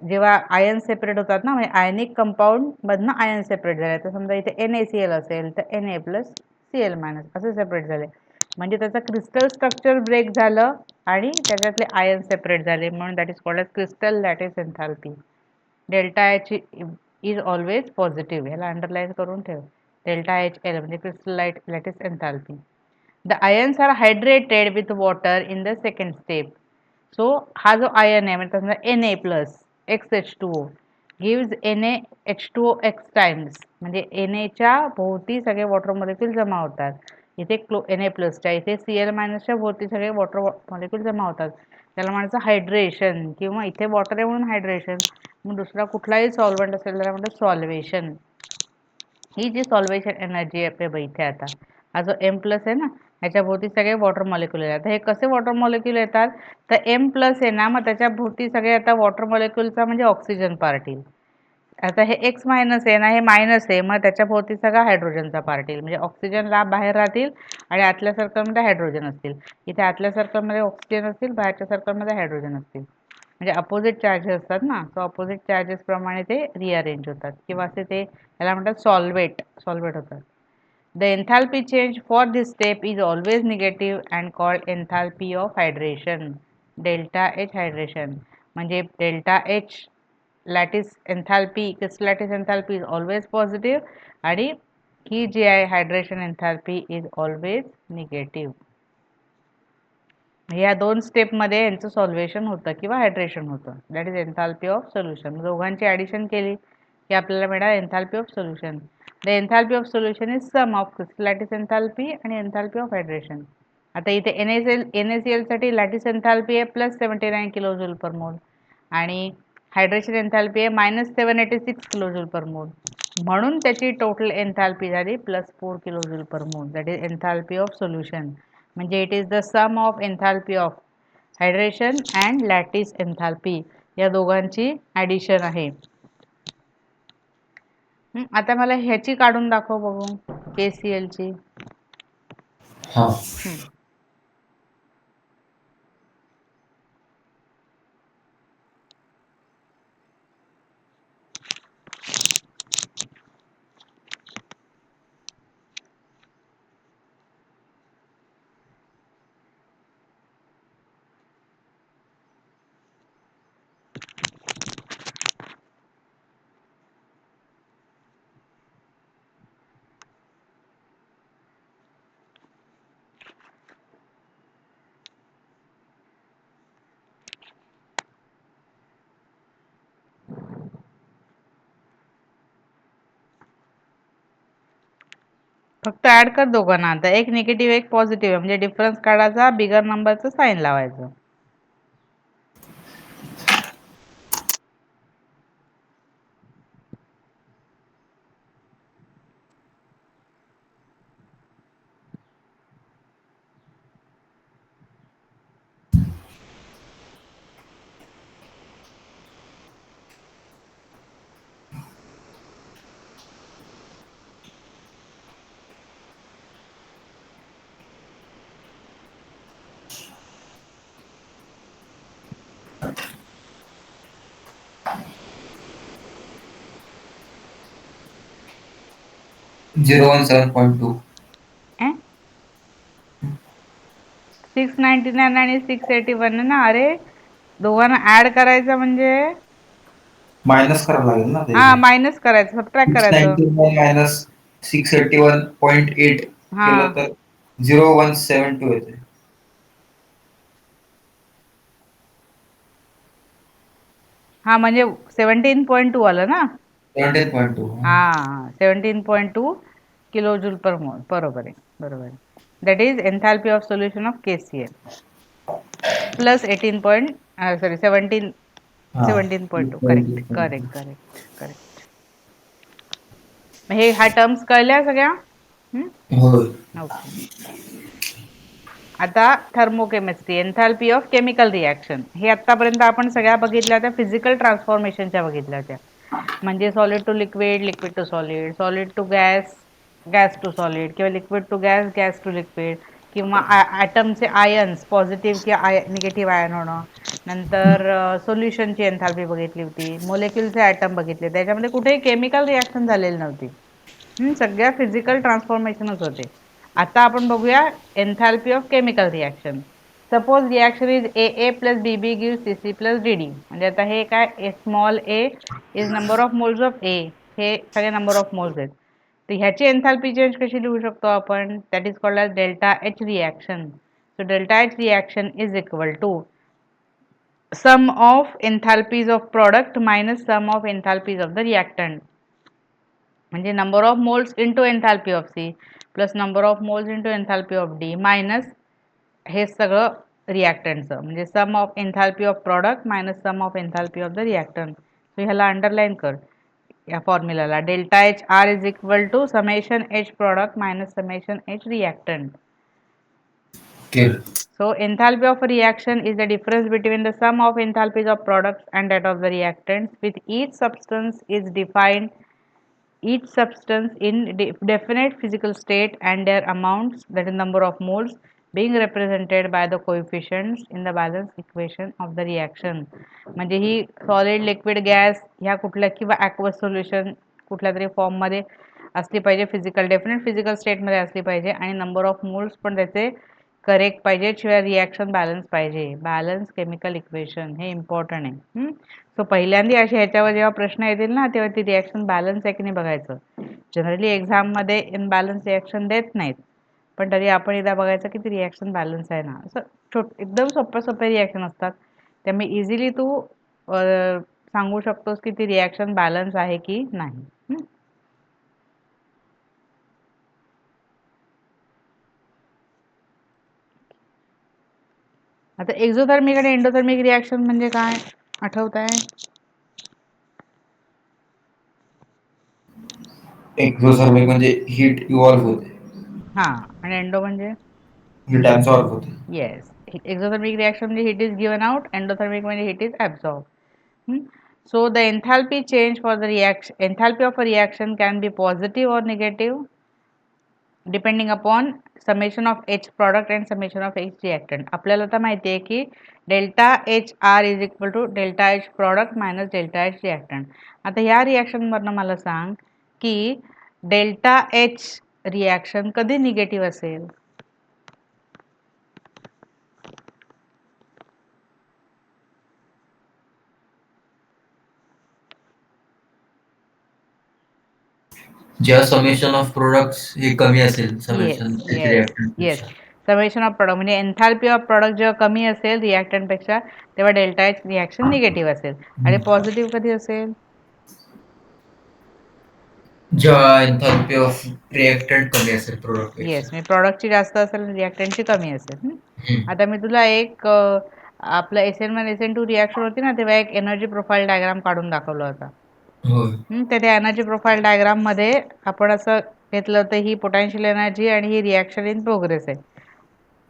जेव्हा ion separate होतात ना म्हणजे आयनिक कंपाऊंड मधनं आयन सेपरेट झाले तर समजा इथे NaCl असेल तर Na+Cl- असे सेपरेट झाले म्हणजे त्याचं क्रिस्टल स्ट्रक्चर ब्रेक झालं आणि त्याच्यातले आयन सेपरेट झाले म्हणून that is called as crystal lattice enthalpy. Delta H is always positive ह्याला अंडरलाईन करून ठेव. डेल्टा HL म्हणजे crystal lattice enthalpy. The ions are hydrated with water in the second step. So हा जो ion आहे म्हणजे समजा Na+XH2O गिव्ज NaH2OX टाइम्स म्हणजे Na भोवती सगळे वॉटर मॉलिक्यूल जमा होतात. इथे Na+च्या इथे Cl- भोवती सगळे वॉटर मॉलिक्यूल जमा होतात. त्याला म्हणायचं हायड्रेशन किंवा इथे वॉटर आहे म्हणून हायड्रेशन. मग दुसरा कुठलाही सॉल्व्हंट असेल त्याला म्हणतात सॉल्वेशन. ही जी सॉल्वेशन एनर्जी आहे इथे आता हा जो M+ आहे ना ह्याच्या भोवती सगळे वॉटर मॉलिक्यूल येतात. हे कसे वॉटर मॉलिक्यूल येतात तर M प्लस आहे ना, मग त्याच्या भोवती सगळे आता वॉटर मॉलिक्यूलचा म्हणजे ऑक्सिजन पार्ट येईल. आता हे X मायनस आहे ना, हे मायनस आहे, मग त्याच्या भोवती सगळा हायड्रोजनचा पार्ट येईल. म्हणजे ऑक्सिजन लांब बाहेर राहतील आणि आतल्या सर्कलमध्ये हायड्रोजन असतील. इथे आतल्या सर्कलमध्ये ऑक्सिजन असतील, बाहेरच्या सर्कलमध्ये हायड्रोजन असतील. म्हणजे अपोजिट चार्जेस असतात ना, सो अपोजिट चार्जेस प्रमाणे ते रिअरेंज होतात किंवा असे ते याला म्हणतात सॉल्वेट होतात. The enthalpy change for this step is always negative and called enthalpy of hydration. Delta H hydration म्हणजे delta H lattice enthalpy, crystal lattice enthalpy is always positive आणि ही जी आहे hydration enthalpy is always negative. या दोन स्टेपमध्ये यांचं सॉल्व्हेशन होतं किंवा हायड्रेशन होतं. That is enthalpy of solution. दोघांची ॲडिशन केली की आपल्याला मिळणार enthalpy of solution. The enthalpy of solution is sum of crystal lattice enthalpy आणि एन्थाल्पी ऑफ हायड्रेशन. आता इथे NaCl साठी लॅटिस एन्थाल्पी आहे +79 किलोजूल पर मोल आणि हायड्रेशन एन्थाल्पी आहे -786 किलोजूल पर मोल. म्हणून त्याची टोटल एन्थाल्पी झाली +4 kilojoule per mole. That is enthalpy of solution. म्हणजे it is the sum of enthalpy of hydration and lattice enthalpy या दोघांची ॲडिशन आहे. आता मला ह्याची काढून दाखव बघू KCl ची. हा. फक्त ऍड कर दोघांना. आता एक निगेटिव्ह एक पॉझिटिव्ह म्हणजे डिफरन्स काढायचा, बिगर नंबरचं साईन लावायचं. झिरो 1 7.2. 699 आणि 681 ना. अरे दोघांना ऍड करायचं म्हणजे मायनस करावं लागेल ना हा मायनस करायचं, सबट्रॅक्ट करायचं. 691 मायनस 681.8 हा केलं तर 0172 येते. हा म्हणजे 17.2 आलं ना. 17.2. हा 17.2 किलोजूल पर मोल. बरोबर आहे, बरोबर आहे. That is enthalpy of solution of KCl plus 17.2. Correct. हे ह्या टर्म्स कळल्या सगळ्या. होय. ओके. आता thermochemistry, enthalpy of chemical reaction. हे आतापर्यंत आपण सगळ्या बघितल्या होत्या फिजिकल ट्रान्सफॉर्मेशनच्या बघितल्या होत्या. म्हणजे solid to liquid, liquid to solid, solid to gas, gas to solid किंवा liquid to gas, gas to liquid किंवा ॲटमचे आयन्स पॉझिटिव्ह किंवा निगेटिव्ह आयन होणं. नंतर सोल्युशनची एन्थाल्पी बघितली होती, मोलेक्युलचे ॲटम बघितले, त्याच्यामध्ये कुठेही केमिकल रिॲक्शन झालेली नव्हती. सगळ्या फिजिकल ट्रान्सफॉर्मेशनच होते. आता आपण बघूया enthalpy of chemical reaction. Suppose reaction is AA plus BB gives CC plus DD. म्हणजे आता हे काय, small a is number of moles of A. हे सगळे नंबर ऑफ मोल्स आहेत. तर ह्याची एन्थाल्पी चेंज कशी लिहू शकतो आपण, that is called as delta H reaction. So delta H reaction is equal to sum of enthalpies of product minus sum of enthalpies of the reactant. म्हणजे number of moles into enthalpy of C plus number of moles into enthalpy of D minus हे सगळं रिॲक्टंटचं. म्हणजे sum of enthalpy of product minus sum of enthalpy of the reactant. So ह्याला underline कर या फॉर्म्युलाला. Delta H R is equal to summation H product minus summation H reactant. Kill. So enthalpy of a reaction is the difference between the sum of enthalpies of products and that of the reactants. With each substance is defined each substance in definite physical state and their amounts, that is number of moles, being represented by the coefficients in the balance equation of the reaction. म्हणजे ही solid liquid gas ह्या कुठल्या किंवा ॲक्वस solution कुठल्या तरी फॉर्ममध्ये असली पाहिजे, physical definite physical स्टेटमध्ये असली पाहिजे आणि नंबर ऑफ मोल्स पण त्याचे करेक्ट पाहिजे, शिवाय रिॲक्शन बॅलन्स पाहिजे. बॅलन्स केमिकल इक्वेशन हे इम्पॉर्टंट आहे. सो पहिल्यांदा असे ह्याच्यावर जेव्हा प्रश्न येतील ना तेव्हा ती रिॲक्शन बॅलन्स आहे की नाही बघायचं. जनरली एक्झाममध्ये इनबॅलन्स रिॲक्शन देत नाहीत, पण तरी आपण एकदा बघायचं की ती रिॲक्शन बॅलन्स आहे ना. असं एकदम सोपे रिॲक्शन असतात, त्यामुळे इझिली तू सांगू शकतोस की ती रिॲक्शन बॅलन्स आहे की नाही. आता एक्झोथर्मिक आणि एंडोथर्मिक रिॲक्शन म्हणजे काय आठवत आहे? एक्झोथर्मिक म्हणजे हीट इव्हॉल्व होते. हा, आणि एंडो म्हणजे हीट ऍब्सॉर्ब होते. येस, एक्झोथर्मिक रिॲक्शन म्हणजे heat is given out, endothermic म्हणजे heat is absorb. So the enthalpy change for the reaction, enthalpy of a reaction can be positive or negative depending upon summation of H product and summation of H reactant. आपल्याला आता माहिती आहे की delta H R is equal to delta H product minus delta H reactant. आता ह्या रिॲक्शनवरनं मला सांग की डेल्टा एच रिॲक्शन कधी निगेटिव्ह असेल? ज्या समेशन ऑफ प्रोडक्ट्स हे कमी असेल, summation yes, summation of product म्हणजे एन्थाल्पी ऑफ प्रॉडक्ट जेव्हा कमी असेल रिॲक्टंटपेक्षा तेव्हा डेल्टा एच रिॲक्शन निगेटिव्ह असेल. आणि पॉझिटिव्ह कधी असेल? जेव्हा एन्थाल्पी ऑफ रिएक्टंट कमी असेल प्रोडक्ट येस, पेक्षा. म्हणजे प्रॉडक्टची जास्त असेल रिॲक्टंटची कमी असेल. आता मी तुला एक आपलं SN1 SN2 रिॲक्शन होती ना तेव्हा एक एनर्जी प्रोफाईल डायग्राम काढून दाखवला होता. तर त्या एनर्जी प्रोफाईल डायग्राम मध्ये आपण असं घेतलं होतं ही पोटेन्शियल एनर्जी आणि ही रिॲक्शन इन प्रोग्रेस आहे.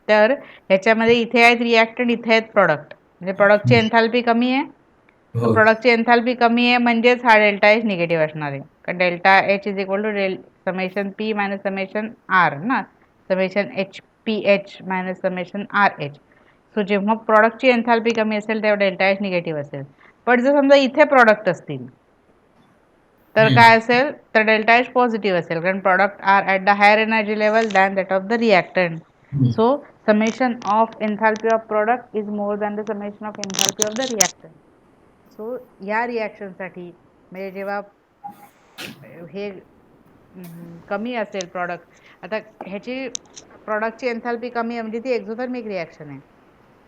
तर ह्याच्यामध्ये इथे आहेत रिॲक्टंट, इथे आहेत प्रॉडक्ट, म्हणजे प्रॉडक्टची एन्थाल्पी कमी आहे. प्रॉडक्टची एन्थाल्पी कमी आहे म्हणजेच हा डेल्टा एच निगेटिव्ह असणार आहे, कारण delta H is equal to summation P minus summation R ना, summation H P H minus summation R H. So जेव्हा प्रॉडक्टची एन्थाल्पी कमी असेल तेव्हा डेल्टा एच निगेटिव्ह असेल. पण जर समजा इथे प्रॉडक्ट असतील तर काय असेल, तर डेल्टा एच पॉझिटिव्ह असेल, कारण product are at the higher energy level than that of the reactant. So summation of enthalpy of product is more than the summation of enthalpy of the reactant. So या रिॲक्शनसाठी म्हणजे जेव्हा हे कमी असेल product, आता ह्याची प्रॉडक्टची एन्थाल्पी कमी आहे म्हणजे ती एक्झोथर्मिक रिॲक्शन आहे,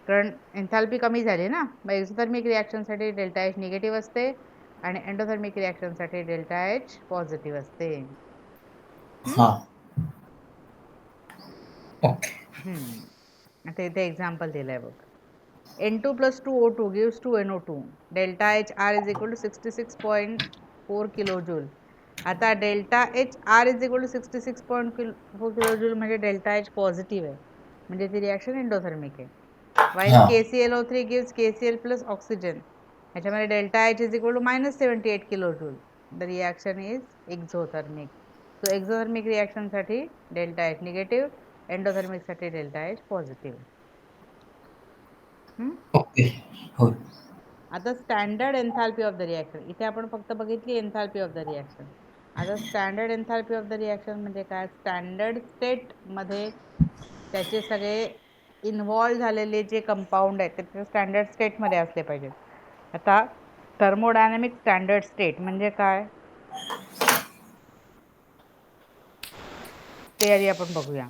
कारण एन्थाल्पी कमी झाली ना. मग एक्झोथर्मिक रिॲक्शनसाठी डेल्टा एच निगेटिव्ह असते आणि एंडोथर्मिक रिॲक्शनसाठी डेल्टा एच पॉझिटिव्ह असते. आता इथे एक्झाम्पल दिलंय बघ. N2 plus 2O2 gives 2NO2. Delta HR is equal to 66.4 kilojoule. आता delta H R is equal to 66.4 kilojoule म्हणजे डेल्टा एच पॉझिटिव्ह आहे, म्हणजे ती रिॲक्शन एंडोथर्मिक आहे. While KClO3 gives KCl plus oxygen, ह्याच्यामध्ये delta H is equal to -78 kilojoule. The reaction is exothermic. So exothermic रिॲक्शनसाठी delta H negative, एंडोथर्मिकसाठी delta H positive. आता standard enthalpy of the reaction, इथे आपण फक्त बघितली enthalpy of the reaction. आता standard enthalpy of the reaction म्हणजे काय? स्टँडर्ड स्टेटमध्ये त्याचे सगळे इन्व्हॉल्व झालेले जे कंपाऊंड आहेत ते स्टँडर्ड स्टेटमध्ये असले पाहिजेत. आता थर्मोडायनॅमिक स्टँडर्ड स्टेट म्हणजे काय ते आधी आपण बघूया.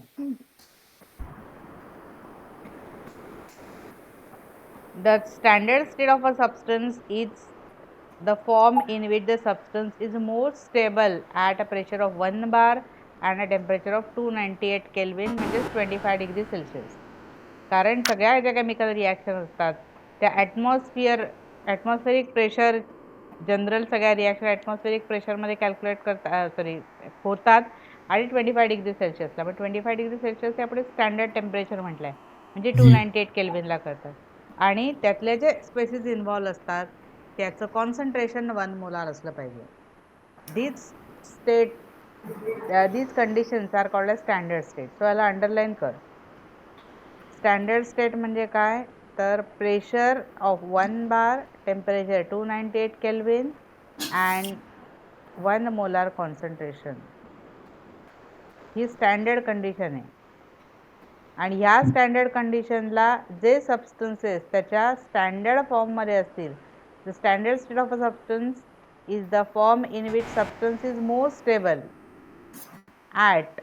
The standard state of a substance is the form in which the substance is more stable at a pressure of 1 bar and a temperature of 298 Kelvin म्हणजे 25 डिग्री सेल्सिअस. कारण सगळ्या ज्या केमिकल रिॲक्शन असतात त्या ॲटमॉस्फेरिक प्रेशर, जनरल सगळ्या reaction atmospheric प्रेशरमध्ये calculate होतात आणि 25 degree सेल्सिअसला. पण 25 डिग्री सेल्सिअस हे आपण स्टँडर्ड टेम्परेचर म्हटलं आहे. म्हणजे 298 केल्विनला करतात. आणि त्यातले जे स्पेसिस इन्व्हॉल्व असतात त्याचं कॉन्सन्ट्रेशन 1 मोलार असलं पाहिजे. These conditions are called as standard state. So याला अंडरलाईन कर. स्टँडर्ड स्टेट म्हणजे काय, तर pressure of 1 bar, temperature 298 kelvin and 1 molar concentration, he standard condition आहे. आणि ह्या स्टँडर्ड कंडिशनला जे सबस्टन्सेस त्याच्या स्टँडर्ड फॉर्ममध्ये असतील, the standard state of a substance is the form in which substance is more stable at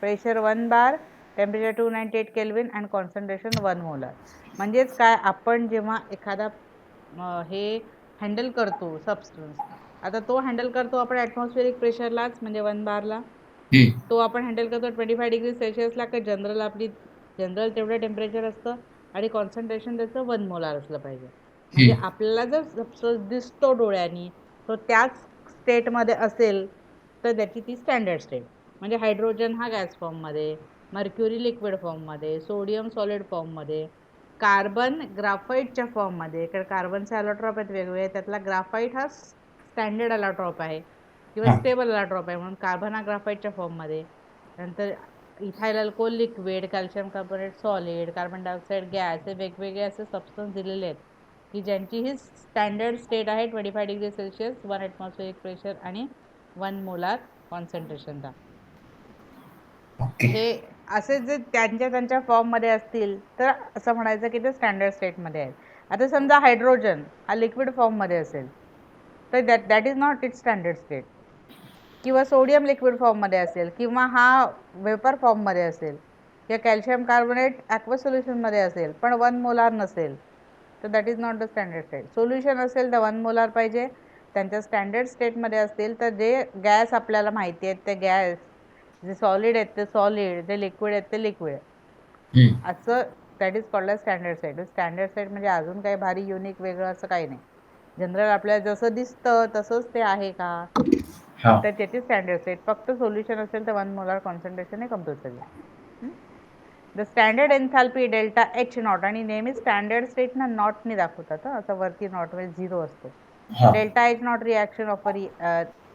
pressure 1 bar, temperature 298 kelvin and concentration 1 molar. म्हणजेच काय, आपण जेव्हा एखादा हे हँडल करतो सबस्टन्स, आता तो हँडल करतो आपण ॲटमॉस्फेरिक प्रेशरलाच, म्हणजे 1 बारला. तो आपण हँडल करतो 25 डिग्री सेल्सिअसला, का जनरल तेवढं टेम्परेचर असतं आणि कॉन्सन्ट्रेशन त्याचं 1 मोलार असलं पाहिजे. म्हणजे आपल्याला जर सबस्टन्स दिसतो डोळ्यांनी तो त्याच स्टेटमध्ये असेल तर त्याची ती स्टँडर्ड स्टेट. म्हणजे हायड्रोजन हा गॅस फॉर्ममध्ये, मर्क्युरी लिक्विड फॉर्ममध्ये, सोडियम सॉलिड फॉर्ममध्ये, कार्बन ग्राफाईटच्या फॉर्ममध्ये, कारण कार्बनचे अलॉट्रॉप आहेत वेगवेगळे, त्यातला ग्राफाईट हा स्टँडर्ड अलॉट्रॉप आहे किंवा स्टेबल अलॉट्रॉप आहे, म्हणून कार्बन हा ग्राफाईटच्या फॉर्ममध्ये. नंतर ethyl alcohol liquid, calcium carbonate solid, carbon dioxide gas, हे वेगवेगळे असे सबस्टन्स दिलेले आहेत की ज्यांची ही स्टँडर्ड स्टेट आहे 25 डिग्री सेल्सिअस, 1 ॲटमॉस्फेरिक प्रेशर आणि 1 मोलार कॉन्सन्ट्रेशनला. हे असे जे त्यांच्या फॉर्ममध्ये असतील तर असं म्हणायचं की ते स्टँडर्ड स्टेटमध्ये आहेत. आता समजा हायड्रोजन हा लिक्विड फॉर्ममध्ये असेल तर that is not it's standard state. किंवा सोडियम लिक्विड फॉर्ममध्ये असेल, किंवा हा वेपर फॉर्ममध्ये असेल, किंवा कॅल्शियम कार्बोनेट ॲक्वस सोल्युशनमध्ये असेल पण 1 मोलार नसेल तर that is not the standard state. Solution असेल तर 1 मोलार पाहिजे. त्यांच्या स्टँडर्ड स्टेटमध्ये असतील तर जे गॅस आपल्याला माहिती आहेत ते गॅस, जे सॉलिड आहेत ते सॉलिड, जे लिक्विड आहेत ते लिक्विड, असं that is called a standard state. Standard state म्हणजे अजून काही भारी युनिक वेगळं असं काही नाही. जनरल आपल्याला जसं दिसतं तसंच ते आहे का, तर त्याची स्टँडर्ड स्टेट. फक्त सोल्युशन असेल तर 1 मोलार कॉन्सन्ट्रेशन हे compulsory. The standard एन्थॅल्पी delta H not, आणि नेहमी स्टँडर्ड स्टेट ना नॉटने दाखवतात, असं वरती नॉट वे 0 असतो. Delta H not reaction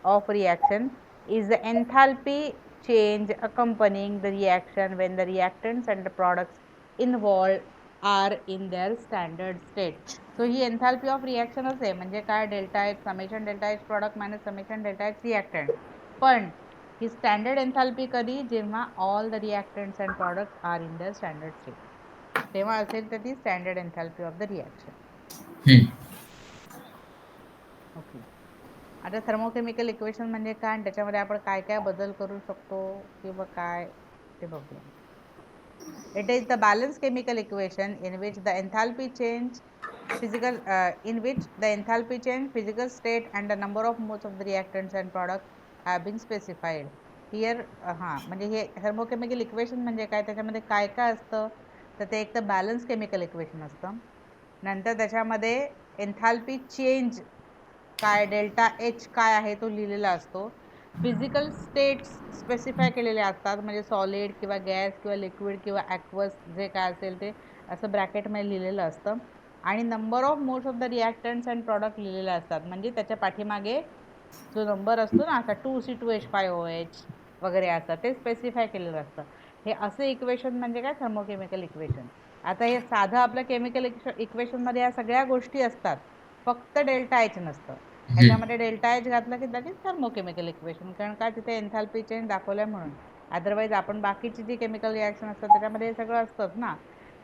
of reaction is the enthalpy change accompanying the reaction when the reactants and the products involved are in their standard state. So ही enthalpy of reaction आहे, म्हणजे काय, delta H summation delta H product minus summation delta H reactant. पण ही standard enthalpy कधी, जेव्हा all the reactants and products are in the standard state, तेव्हा असेल तर ती standard enthalpy of the reaction. Okay. आता थर्मोकेमिकल इक्वेशन म्हणजे काय आणि त्याच्यामध्ये आपण काय काय बदल करू शकतो किंवा काय ते बघूया. It is the balance chemical equation in which the enthalpy change physical state and the number of moles of the reactants and products have been specified here. म्हणजे हे थर्मोकेमिकल इक्वेशन म्हणजे काय, त्याच्यामध्ये काय काय असतं तर ते एक तर बॅलन्स केमिकल इक्वेशन असतं, नंतर त्याच्यामध्ये एन्थॅल्पी चेंज काय, डेल्टा एच काय आहे तो लिहिलेला असतो, फिजिकल स्टेट्स स्पेसिफाय केलेले असतात, म्हणजे सॉलिड किंवा गॅस किंवा लिक्विड किंवा ॲक्वस जे काय असेल ते असं ब्रॅकेटमध्ये लिहिलेलं असतं, आणि number of moles of the reactants and product लिहिलेले असतात. म्हणजे त्याच्या पाठीमागे जो नंबर असतो ना, असा 2C2H5OH वगैरे असतात, ते स्पेसिफाय केलेलं असतं. हे असं इक्वेशन म्हणजे काय, थर्मोकेमिकल इक्वेशन. आता हे साधं आपलं केमिकल इक्वेशनमध्ये या सगळ्या गोष्टी असतात, फक्त डेल्टा एच नसतं. ह्याच्यामध्ये डेल्टा एच घातलं की दॅट इज थर्मोकेमिकल इक्वेशन, कारण काय, तिथे एन्थॅल्पी चेंज दाखवल्या म्हणून. अदरवाईज आपण बाकीची जी केमिकल रिॲक्शन असतात त्याच्यामध्ये हे सगळं असतंच ना,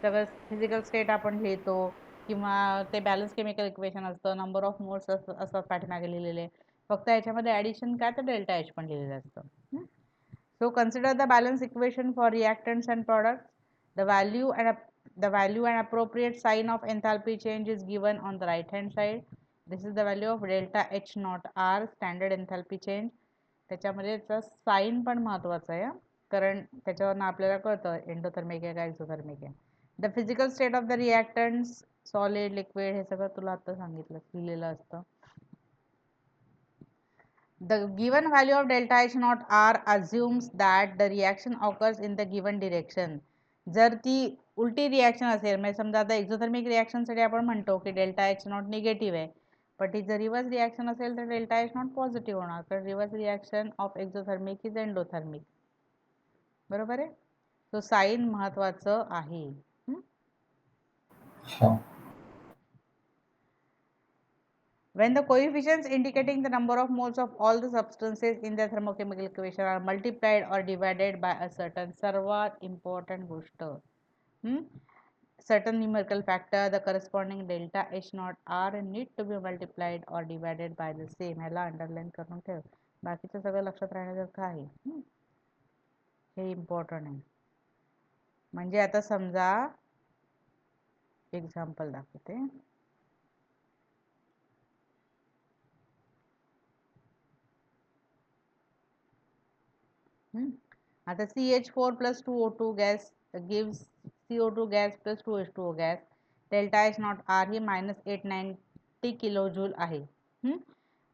सगळं फिजिकल स्टेट आपण लिहितो किंवा ते बॅलन्स केमिकल इक्वेशन असतं, नंबर ऑफ मोल्स असतात पाठीमागे लिहिलेले, फक्त याच्यामध्ये ॲडिशन काय तर डेल्टा एच पण लिहिलेलं असतं. So consider the balance equation for reactants and products. The value and appropriate sign of enthalpy change is given on the right hand side. This is the value of delta H naught R, standard enthalpy change. त्याच्यामध्ये sign पण महत्त्वाचं आहे, कारण त्याच्यावरनं आपल्याला कळतं endothermic आहे का एक्झोथर्मिक आहे. The physical state of the reactants, solid liquid, हे सगळं तुला आता सांगितलं लिहिलेलं असतं. The given value of delta H naught R assumes that the reaction occurs in the given direction. जर ती उलटी रिॲक्शन असेल, म्हणजे समजा आता एक्झोथर्मिक रिॲक्शनसाठी आपण म्हणतो की डेल्टा एच नॉट निगेटिव्ह आहे, पण ती जर रिव्हर्स रिॲक्शन असेल तर डेल्टा एच नॉट पॉझिटिव्ह होणार, तर reverse reaction of exothermic is endothermic. बरोबर आहे. तो साइन महत्वाचं आहे. When the coefficients indicating the number of moles of all the substances in the thermochemical equation are multiplied or divided by a certain सर्वात important गोष्ट, certain numerical factor, the corresponding delta H naught R need to be multiplied or divided by the same. ह्याला underline करून ठेव. बाकीचं सगळं लक्षात राहण्यासारखं आहे. हे इम्पॉर्टंट आहे. म्हणजे आता समजा एक्झाम्पल दाखवते. आता CH4 plus 2O2 gas gives CO2 gas plus 2H2O gas. Delta H naught R ही -890 किलोजूल आहे.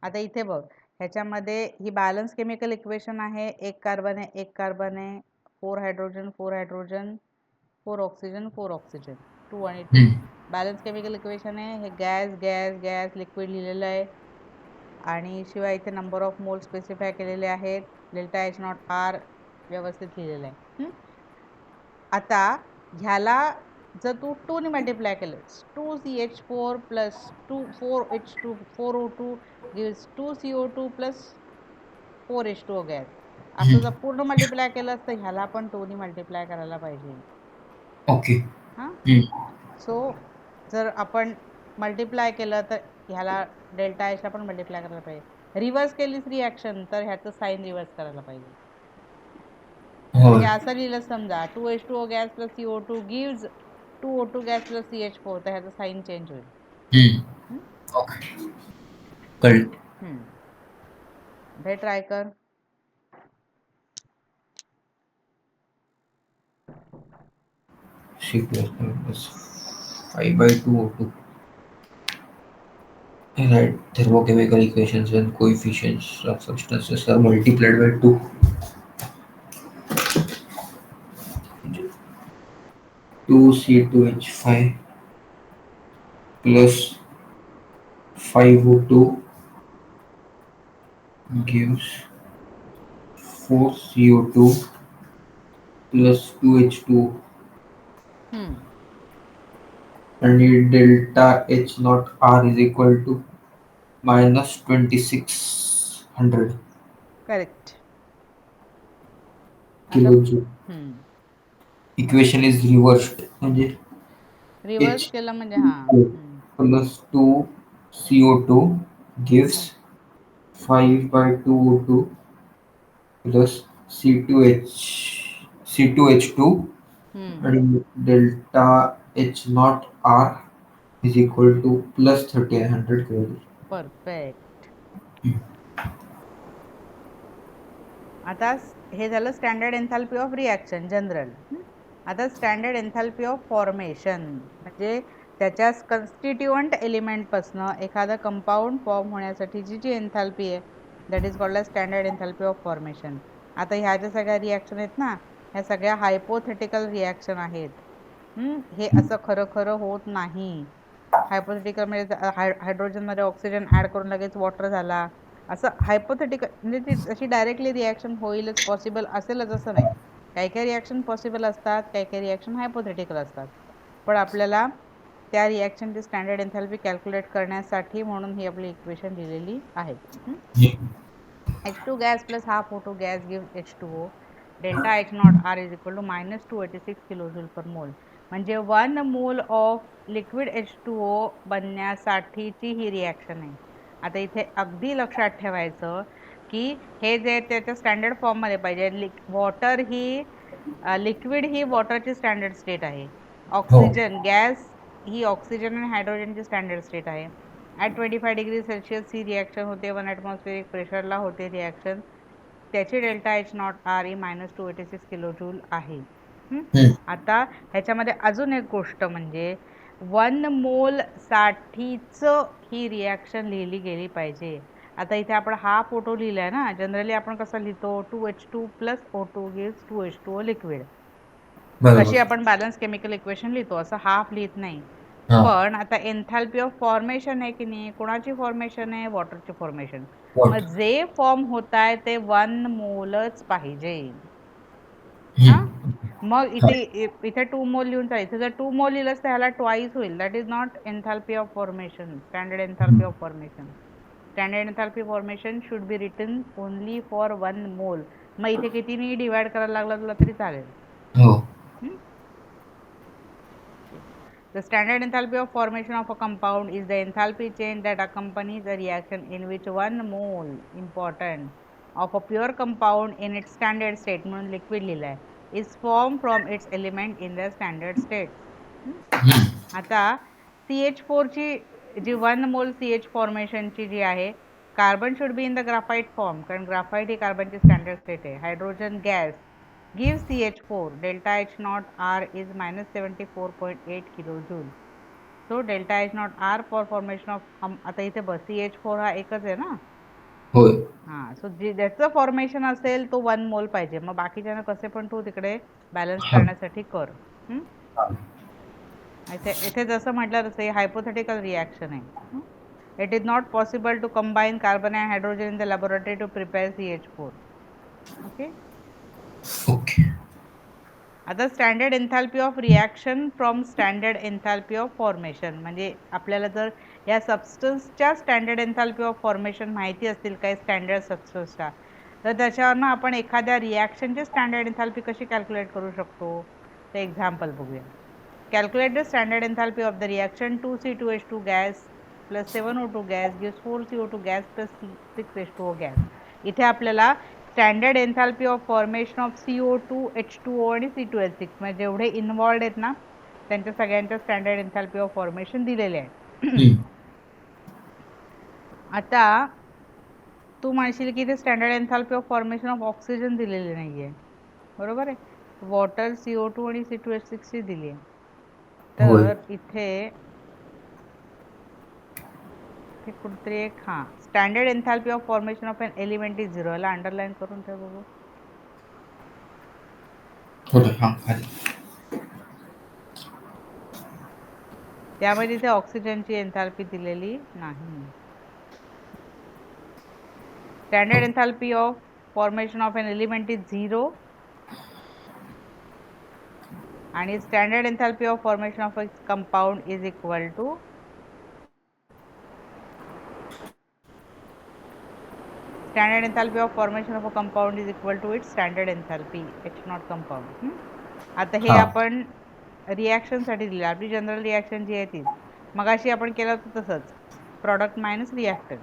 आता इथे बघ, ह्याच्यामध्ये ही बॅलन्स केमिकल इक्वेशन आहे. एक कार्बन आहे, एक कार्बन आहे, 4 हायड्रोजन 4 हायड्रोजन 4 ऑक्सिजन 4 ऑक्सिजन 2 आणि 2. बॅलन्स केमिकल इक्वेशन आहे. हे गॅस गॅस गॅस लिक्विड लिहिलेलं आहे आणि शिवाय इथे नंबर ऑफ मोल स्पेसिफाय केलेले आहेत. डेल्टा एच नॉट आर व्यवस्थित लिहिलेलं आहे. आता ह्याला जर तू 2 ने मल्टिप्लाय केलं, 2CH4 plus 4H2 4O2 gives 2CO2 plus 4H2O gas. असं जर पूर्ण मल्टिप्लाय केलं तर ह्याला पण 2 ने मल्टिप्लाय करायला पाहिजे. ओके. हां, सो जर आपण मल्टिप्लाय केलं तर ह्याला डेल्टा एचला पण मल्टिप्लाय करायला पाहिजे. रिव्हर्स केलीस रिॲक्शन तर ह्याचं साईन रिव्हर्स करायला पाहिजे. म्हणजे असं लिहिलं समजा 2H2O gas plus CO2 gives 2O2 gas plus CH4, तर ह्याचं साईन चेंज होईल. ओके, कळलं. हे ट्राय कर. C plus 5/2O2. Right, thermochemical equations when coefficients of substances are multiplied by 2. 2C2H5 plus 5O2 gives 4CO2 plus 2H2 and delta H naught R is equal to minus 2600 correct. kilojoule. Equation is reversed म्हणजे reverse H केलं म्हणजे हां. plus 2 CO2 gives 5/2O2 plus C2H2 and delta H naught R is equal to plus 3800 kilojoule. Perfect. आता हे झालं standard enthalpy of reaction general. आता standard enthalpy of formation म्हणजे त्याच्या कन्स्टिट्युएंट एलिमेंटपासनं एखादा कंपाऊंड फॉर्म होण्यासाठीची जी एन्थॅल्पी आहे that is called a standard enthalpy of formation. आता ह्या ज्या सगळ्या रिॲक्शन आहेत ना, ह्या सगळ्या हायपोथेटिकल रिॲक्शन आहेत. हे असं खरं खरं होत नाही. हायपोथेटिकल म्हणजे हायड्रोजनमध्ये ऑक्सिजन ॲड करून लगेच वॉटर झाला, असं हायपोथेटिकल म्हणजे ती अशी डायरेक्टली रिॲक्शन होईलच, पॉसिबल असेलच असं नाही. काही काही रिॲक्शन पॉसिबल असतात, काही काही रिॲक्शन हायपोथेटिकल असतात. पण आपल्याला त्या रिॲक्शनची स्टँडर्ड एन्थॅल्पी कॅल्क्युलेट करण्यासाठी म्हणून ही आपली इक्वेशन दिलेली आहे. H2 gas plus half O2 gas gives H2O. Delta H naught R is equal to minus 286 kilojoule per mole. म्हणजे 1 मोल ऑफ लिक्विड H2O बनण्यासाठीची ही रिॲक्शन आहे. आता इथे अगदी लक्षात ठेवायचं की हे जे त्याच्या स्टँडर्ड फॉर्ममध्ये पाहिजे. वॉटर ही लिक्विड ही वॉटरची स्टँडर्ड स्टेट आहे. ऑक्सिजन गॅस ही ऑक्सिजन आणि हायड्रोजनची स्टँडर्ड स्टेट आहे. ॲट 25 डिग्री सेल्सिअस ही रिॲक्शन होते. 1 ॲटमॉस्फेरिक प्रेशरला होते रिॲक्शन. त्याची डेल्टा एच नॉट आर ही -286 किलोजूल आहे. आता ह्याच्यामध्ये अजून एक गोष्ट म्हणजे 1 मोल साठीच ही रिॲक्शन लिहिली गेली पाहिजे. आता इथे आपण हा फोटो लिहिलाय ना, जनरली आपण कसं लिहितो 2H2 plus O2 gives 2H2O liquid. कशी आपण बॅलन्स केमिकल इक्वेशन लिहितो असं हाफ लिहित नाही. पण आता एन्थॅल्पी ऑफ फॉर्मेशन आहे की नाही, कोणाची फॉर्मेशन आहे, वॉटरची फॉर्मेशन. मग जे फॉर्म होत आहे ते 1 मोलच पाहिजे. हा, मग इथे 2 मोल लिहून जायचं. जर 2 मोल लिहिलंस तर ह्याला ट्वाइस होईल. That is not एन्थॅल्पी of formation, standard enthalpy of formation. Standard एन्थॅल्पी formation should be written only for 1 मोल. मग इथे कितीनी डिवाइड करायला लागला तुला तरी चालेल. The standard enthalpy of formation of a compound is the enthalpy change that accompanies a reaction in which 1 mole important of a pure compound in its standard state म्हणून liquid लिहिलं आहे is formed from its element in the standard state. आता CH4 ची जी 1 मोल CH formation ची जी आहे, carbon should be in the graphite form, कारण graphite ही कार्बनची standard state आहे. Hydrogen gas gives CH4, delta H naught R is minus 74.8 kilojoule. So delta H naught R for formation of आता इथे बस CH4 हा एकच आहे ना. होय. हां, सो ज्याचं फॉर्मेशन असेल तो 1 मोल पाहिजे. मग बाकीच्यानं कसे पण तू तिकडे बॅलन्स करण्यासाठी कर. इथे जसं म्हटलं तसं हायपोथेटिकल रिॲक्शन आहे. It is not possible to combine carbon and hydrogen in the laboratory to prepare CH4. Okay. आता standard enthalpy of reaction from standard enthalpy of formation, म्हणजे आपल्याला जर या सबस्टन्सच्या स्टँडर्ड एन्थॅल्पी ऑफ फॉर्मेशन माहिती असतील काही स्टँडर्ड सबस्टन्सच्या, तर त्याच्यावरनं आपण एखाद्या रिॲक्शनची स्टँडर्ड एन्थॅल्पी कशी कॅल्क्युलेट करू शकतो ते एक्झाम्पल बघूया. Calculate the standard enthalpy of the reaction 2C2H2 gas plus 7O2 gas gives 4CO2 gas plus 6H2O gas. इथे आपल्याला standard enthalpy of formation of CO2, H2O आणि C2H6 म्हणजे जेवढे इन्व्हॉल्ड आहेत ना त्यांच्या सगळ्यांच्या स्टँडर्ड एन्थॅल्पी ऑफ फॉर्मेशन दिलेले आहे. आता तू म्हणशील की इथे standard enthalpy of formation of oxygen दिलेले नाहीये, बरोबर आहे. वॉटर CO2 आणि C2H6 ची दिली आहे. तर इथे कुठेतरी एक standard enthalpy of formation of an element is 0, याला अंडरलाईन करून ठेव बघू. त्यामध्ये इथे ऑक्सिजनची एन्थॅल्पी दिलेली नाही. Standard enthalpy of formation of an element is 0 आणि standard enthalpy of formation of a compound is equal to standard enthalpy of formation of a compound is equal to its standard enthalpy H naught compound. आता हे आपण reaction साठी दिलं. आपली general reaction जी आहे ती मगाशी आपण केलं होतं तसंच, प्रॉडक्ट मायनस रिॲक्टंट.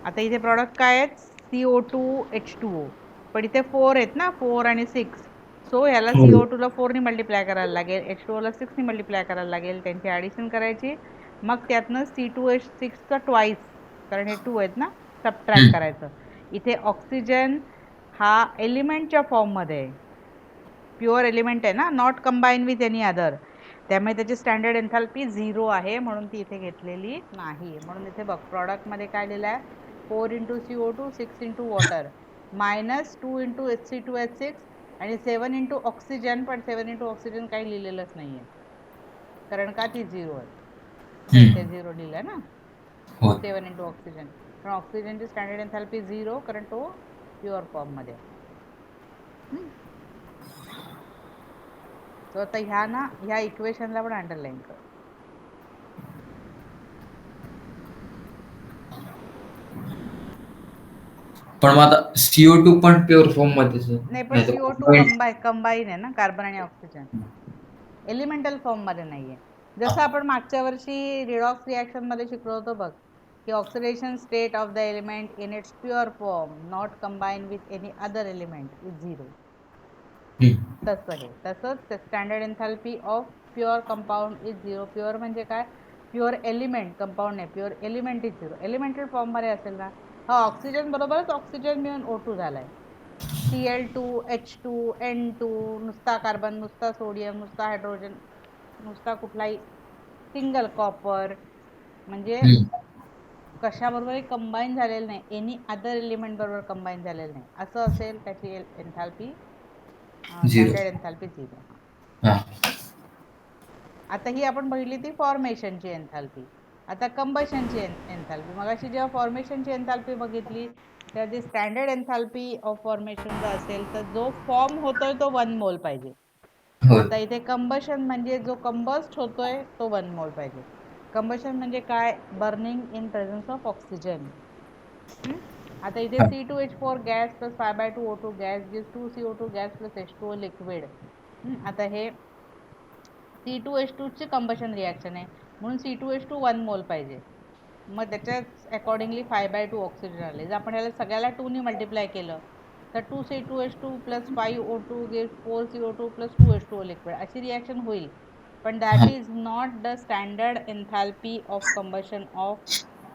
आता इथे प्रॉडक्ट काय आहेत, CO2 H2O, पण इथे 4 आहेत ना, 4 आणि 6. सो ह्याला CO2 ला 4 ने मल्टिप्लाय करायला लागेल, H2O ला 6 ने मल्टिप्लाय करायला लागेल, त्यांची ॲडिशन करायची. मग त्यातनं C2H6 चा ट्वाइस, कारण हे 2 आहेत ना, सबट्रॅक्ट करायचं. इथे ऑक्सिजन हा एलिमेंटच्या फॉर्ममध्ये आहे, प्युअर एलिमेंट आहे ना, not combine with any other, त्यामुळे त्याची स्टँडर्ड एन्थॅल्पी 0 आहे, म्हणून ती इथे घेतलेली नाही. म्हणून इथे बघ प्रॉडक्टमध्ये काय दिलं आहे, 4 × CO2, 6 × वॉटर, मायनस 2 × H2H6 आणि 7 × ऑक्सिजन, पण 7 × ऑक्सिजन काही लिहिलेलंच नाही आहे, कारण का ती 0 आहे. इथे 0 लिहिलं ना, 7 × ऑक्सिजन, कारण ऑक्सिजनची स्टँडर्ड एन्थॅल्पी 0, कारण तो प्युअर फॉर्ममध्ये. तर आता ह्या इक्वेशनला पण अंडरलाईन कर. पण मग आता CO2 पण प्युअर फॉर्म मध्येच नाही, पण CO2 कंबाईन आहे ना, कार्बन आणि ऑक्सिजन, एलिमेंटल फॉर्म मध्ये नाहीये. जसं आपण मागच्या वर्षी रिडॉक्स रिॲक्शन मध्ये शिकलो होतो बघ, की oxidation state of the element in its pure form not combine with any other element is 0. तसं हे तसंच standard enthalpy of pure compound is 0. Pure म्हणजे काय, प्युअर एलिमेंट, कंपाऊंड नाही, pure element is 0. Elemental form मध्ये असेल ना, हा ऑक्सिजन बरोबरच ऑक्सिजन मिळून O2 झालाय, Cl2, H2, N2, नुसता कार्बन, नुसता सोडियम, नुसता हायड्रोजन, नुसता कुठलाही सिंगल कॉपर, म्हणजे कशाबरोबरही कंबाईन झालेलं नाही, एनी अदर एलिमेंट बरोबर कंबाईन झालेलं नाही, असं असेल त्याची एन्थॅल्पी झिरो. स्टँडर्ड एन्थॅल्पी 0. हां. आता ही आपण बघितली ती फॉर्मेशनची एन्थॅल्पी. आता कंबशनची एन्थॅल्पी. मगाशी जेव्हा फॉर्मेशनची एन्थॅल्पी बघितली तर ती स्टँडर्ड एन्थॅल्पी ऑफ फॉर्मेशन जर असेल तर जो फॉर्म होतोय तो 1 मोल पाहिजे. होय. आता इथे कंबशन म्हणजे जो कंबस्ट होतोय तो 1 मोल पाहिजे. कंबशन म्हणजे काय? Burning in presence of oxygen. आता इथे C2H4 gas plus 5/2 O2 gas gives 2CO2 gas plus H2O liquid. आता हे C2H2 ची कंबशन रिॲक्शन आहे म्हणून C2H2 1 मोल पाहिजे. मग त्याच्याच अकॉर्डिंगली 5/2 ऑक्सिजन आले. जर आपण याला सगळ्याला 2 ने मल्टिप्लाय केलं तर 2C2H2 plus 5O2 gives 4CO2 plus 2H2O liquid अशी रिॲक्शन होईल. पण that is not the standard enthalpy of combustion of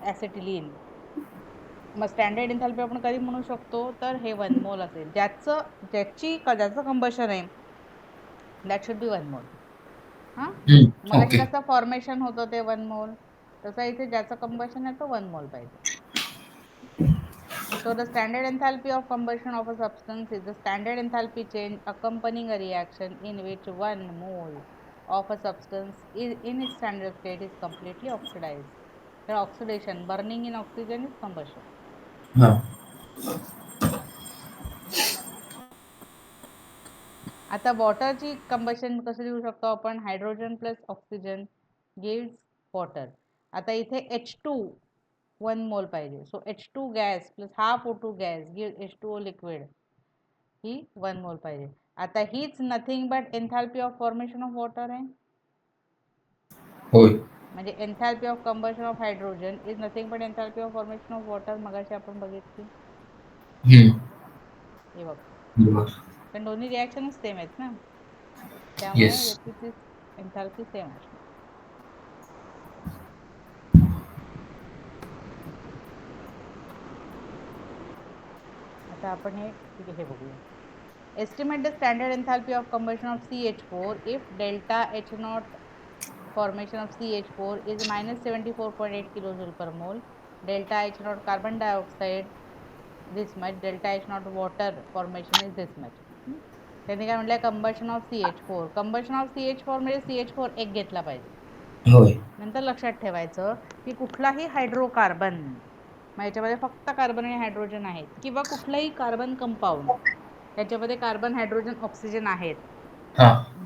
acetylene. मग स्टँडर्ड एन्थॅल्पी आपण कधी म्हणू शकतो तर हे 1 मोल असेल. ज्याचं कंबशन आहे दॅट शुड बी 1 मोल. मगाशी ओके. कसं फॉर्मेशन होतं ते 1 मोल, तसं इथे ज्याचं कंबशन आहे तो 1 मोल पाहिजे. So the standard enthalpy of combustion of a substance is the standard enthalpy change accompanying a reaction in which 1 mole of a substance is in its standard state is completely oxidized. तर oxidation, burning in oxygen is combustion. हां. आता वॉटरची combustion कसं लिहू शकतो आपण? Hydrogen plus oxygen gives water. आता इथे H2 1 mole पाहिजे. So H2 gas plus half O2 gas gives H2O liquid ही 1 मोल पाहिजे. आता हीच nothing but enthalpy of formation of water आहे. होय. म्हणजे enthalpy of combustion of hydrogen is nothing but enthalpy of formation of water. मगाशी आपण बघितली हे बघ. पण दोन्ही रिॲक्शनच सेम आहेत ना, त्यामुळे येस. याची एन्थॅल्पी सेम असणार. आता आपण हे बघूया. Estimate the standard enthalpy of combustion of CH4 if delta H naught formation of CH4 is minus 74.8 kilojoule per mole, delta H naught carbon dioxide this much, delta H naught water formation is this much. त्यांनी काय म्हटलंय? Combustion of CH4. Combustion of CH4 म्हणजे CH4 एक घेतला पाहिजे. होय. नंतर लक्षात ठेवायचं की कुठलाही हायड्रोकार्बन, मग याच्यामध्ये फक्त कार्बन आणि हायड्रोजन आहेत, किंवा कुठलाही कार्बन कंपाऊंड त्याच्यामध्ये कार्बन हायड्रोजन ऑक्सिजन आहेत,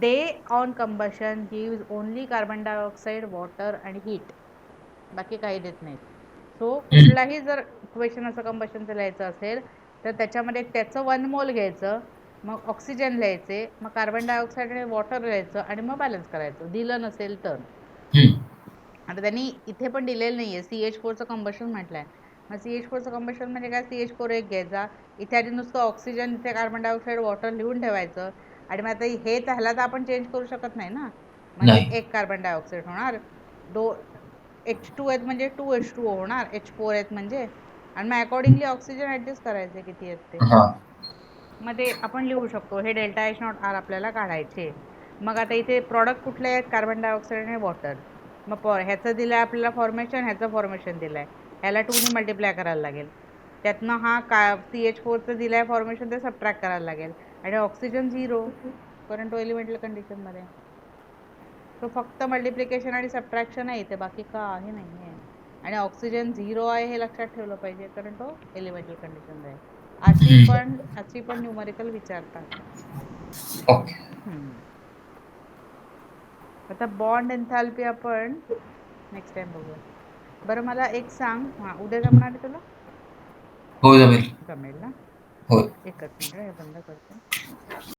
they on combustion gives only carbon dioxide water आणि हीट, बाकी काही देत नाहीत. सो कुठलाही जर इक्वेशन असं कंबशनचं लिहायचं असेल तर त्याच्यामध्ये त्याचं 1 मोल घ्यायचं, मग ऑक्सिजन लिहायचे, मग कार्बन डायऑक्साईड आणि वॉटर लिहायचं आणि मग बॅलन्स करायचं, दिलं नसेल तर. आता त्यांनी इथे पण दिलेलं नाहीये, CH4चं कंबशन म्हटलंय. मग CH4चं कंबशन म्हणजे काय? CH4 एक घ्यायचा, इथे आधी नुसतं ऑक्सिजन, इथे कार्बन डायऑक्साईड वॉटर लिहून ठेवायचं, आणि मग आता हे ह्याला तर आपण चेंज करू शकत नाही ना, म्हणजे एक कार्बन डायऑक्साईड होणार, H2 आहेत म्हणजे 2H2O होणार, H4 आहेत म्हणजे, आणि मग अकॉर्डिंगली ऑक्सिजन ऍडजस्ट करायचे किती आहेत ते. मग ते आपण लिहू शकतो. हे डेल्टा H नॉट आर आपल्याला काढायचे. मग आता इथे प्रॉडक्ट कुठले आहेत? कार्बन डायऑक्साईड आणि वॉटर. मग ह्याचं दिलंय आपल्याला फॉर्मेशन, ह्याचं फॉर्मेशन दिलंय, ह्याला 2 ने मल्टिप्लाय करायला लागेल, त्यातनं हा CH4चं दिलंय फॉर्मेशन ते सबट्रॅक्ट करायला लागेल, आणि ऑक्सिजन 0 कारण तो एलिमेंटल कंडिशनमध्ये. तो फक्त मल्टिप्लिकेशन आणि सबट्रॅक्शन आहे इथे, बाकी काही नाही आहे. आणि ऑक्सिजन 0 आहे हे लक्षात ठेवलं पाहिजे कारण तो एलिमेंटल कंडिशन आहे. अशी पण न्यूमरिकल विचारतात. आता बॉन्ड एन्थॅल्पी आपण नेक्स्ट टाइम बघूया. बरं मला एक सांग, उद्या जमणार आहे तुला? हो जमेल. जमेल ना? होय. एकच मिनिट, हे बंद करते.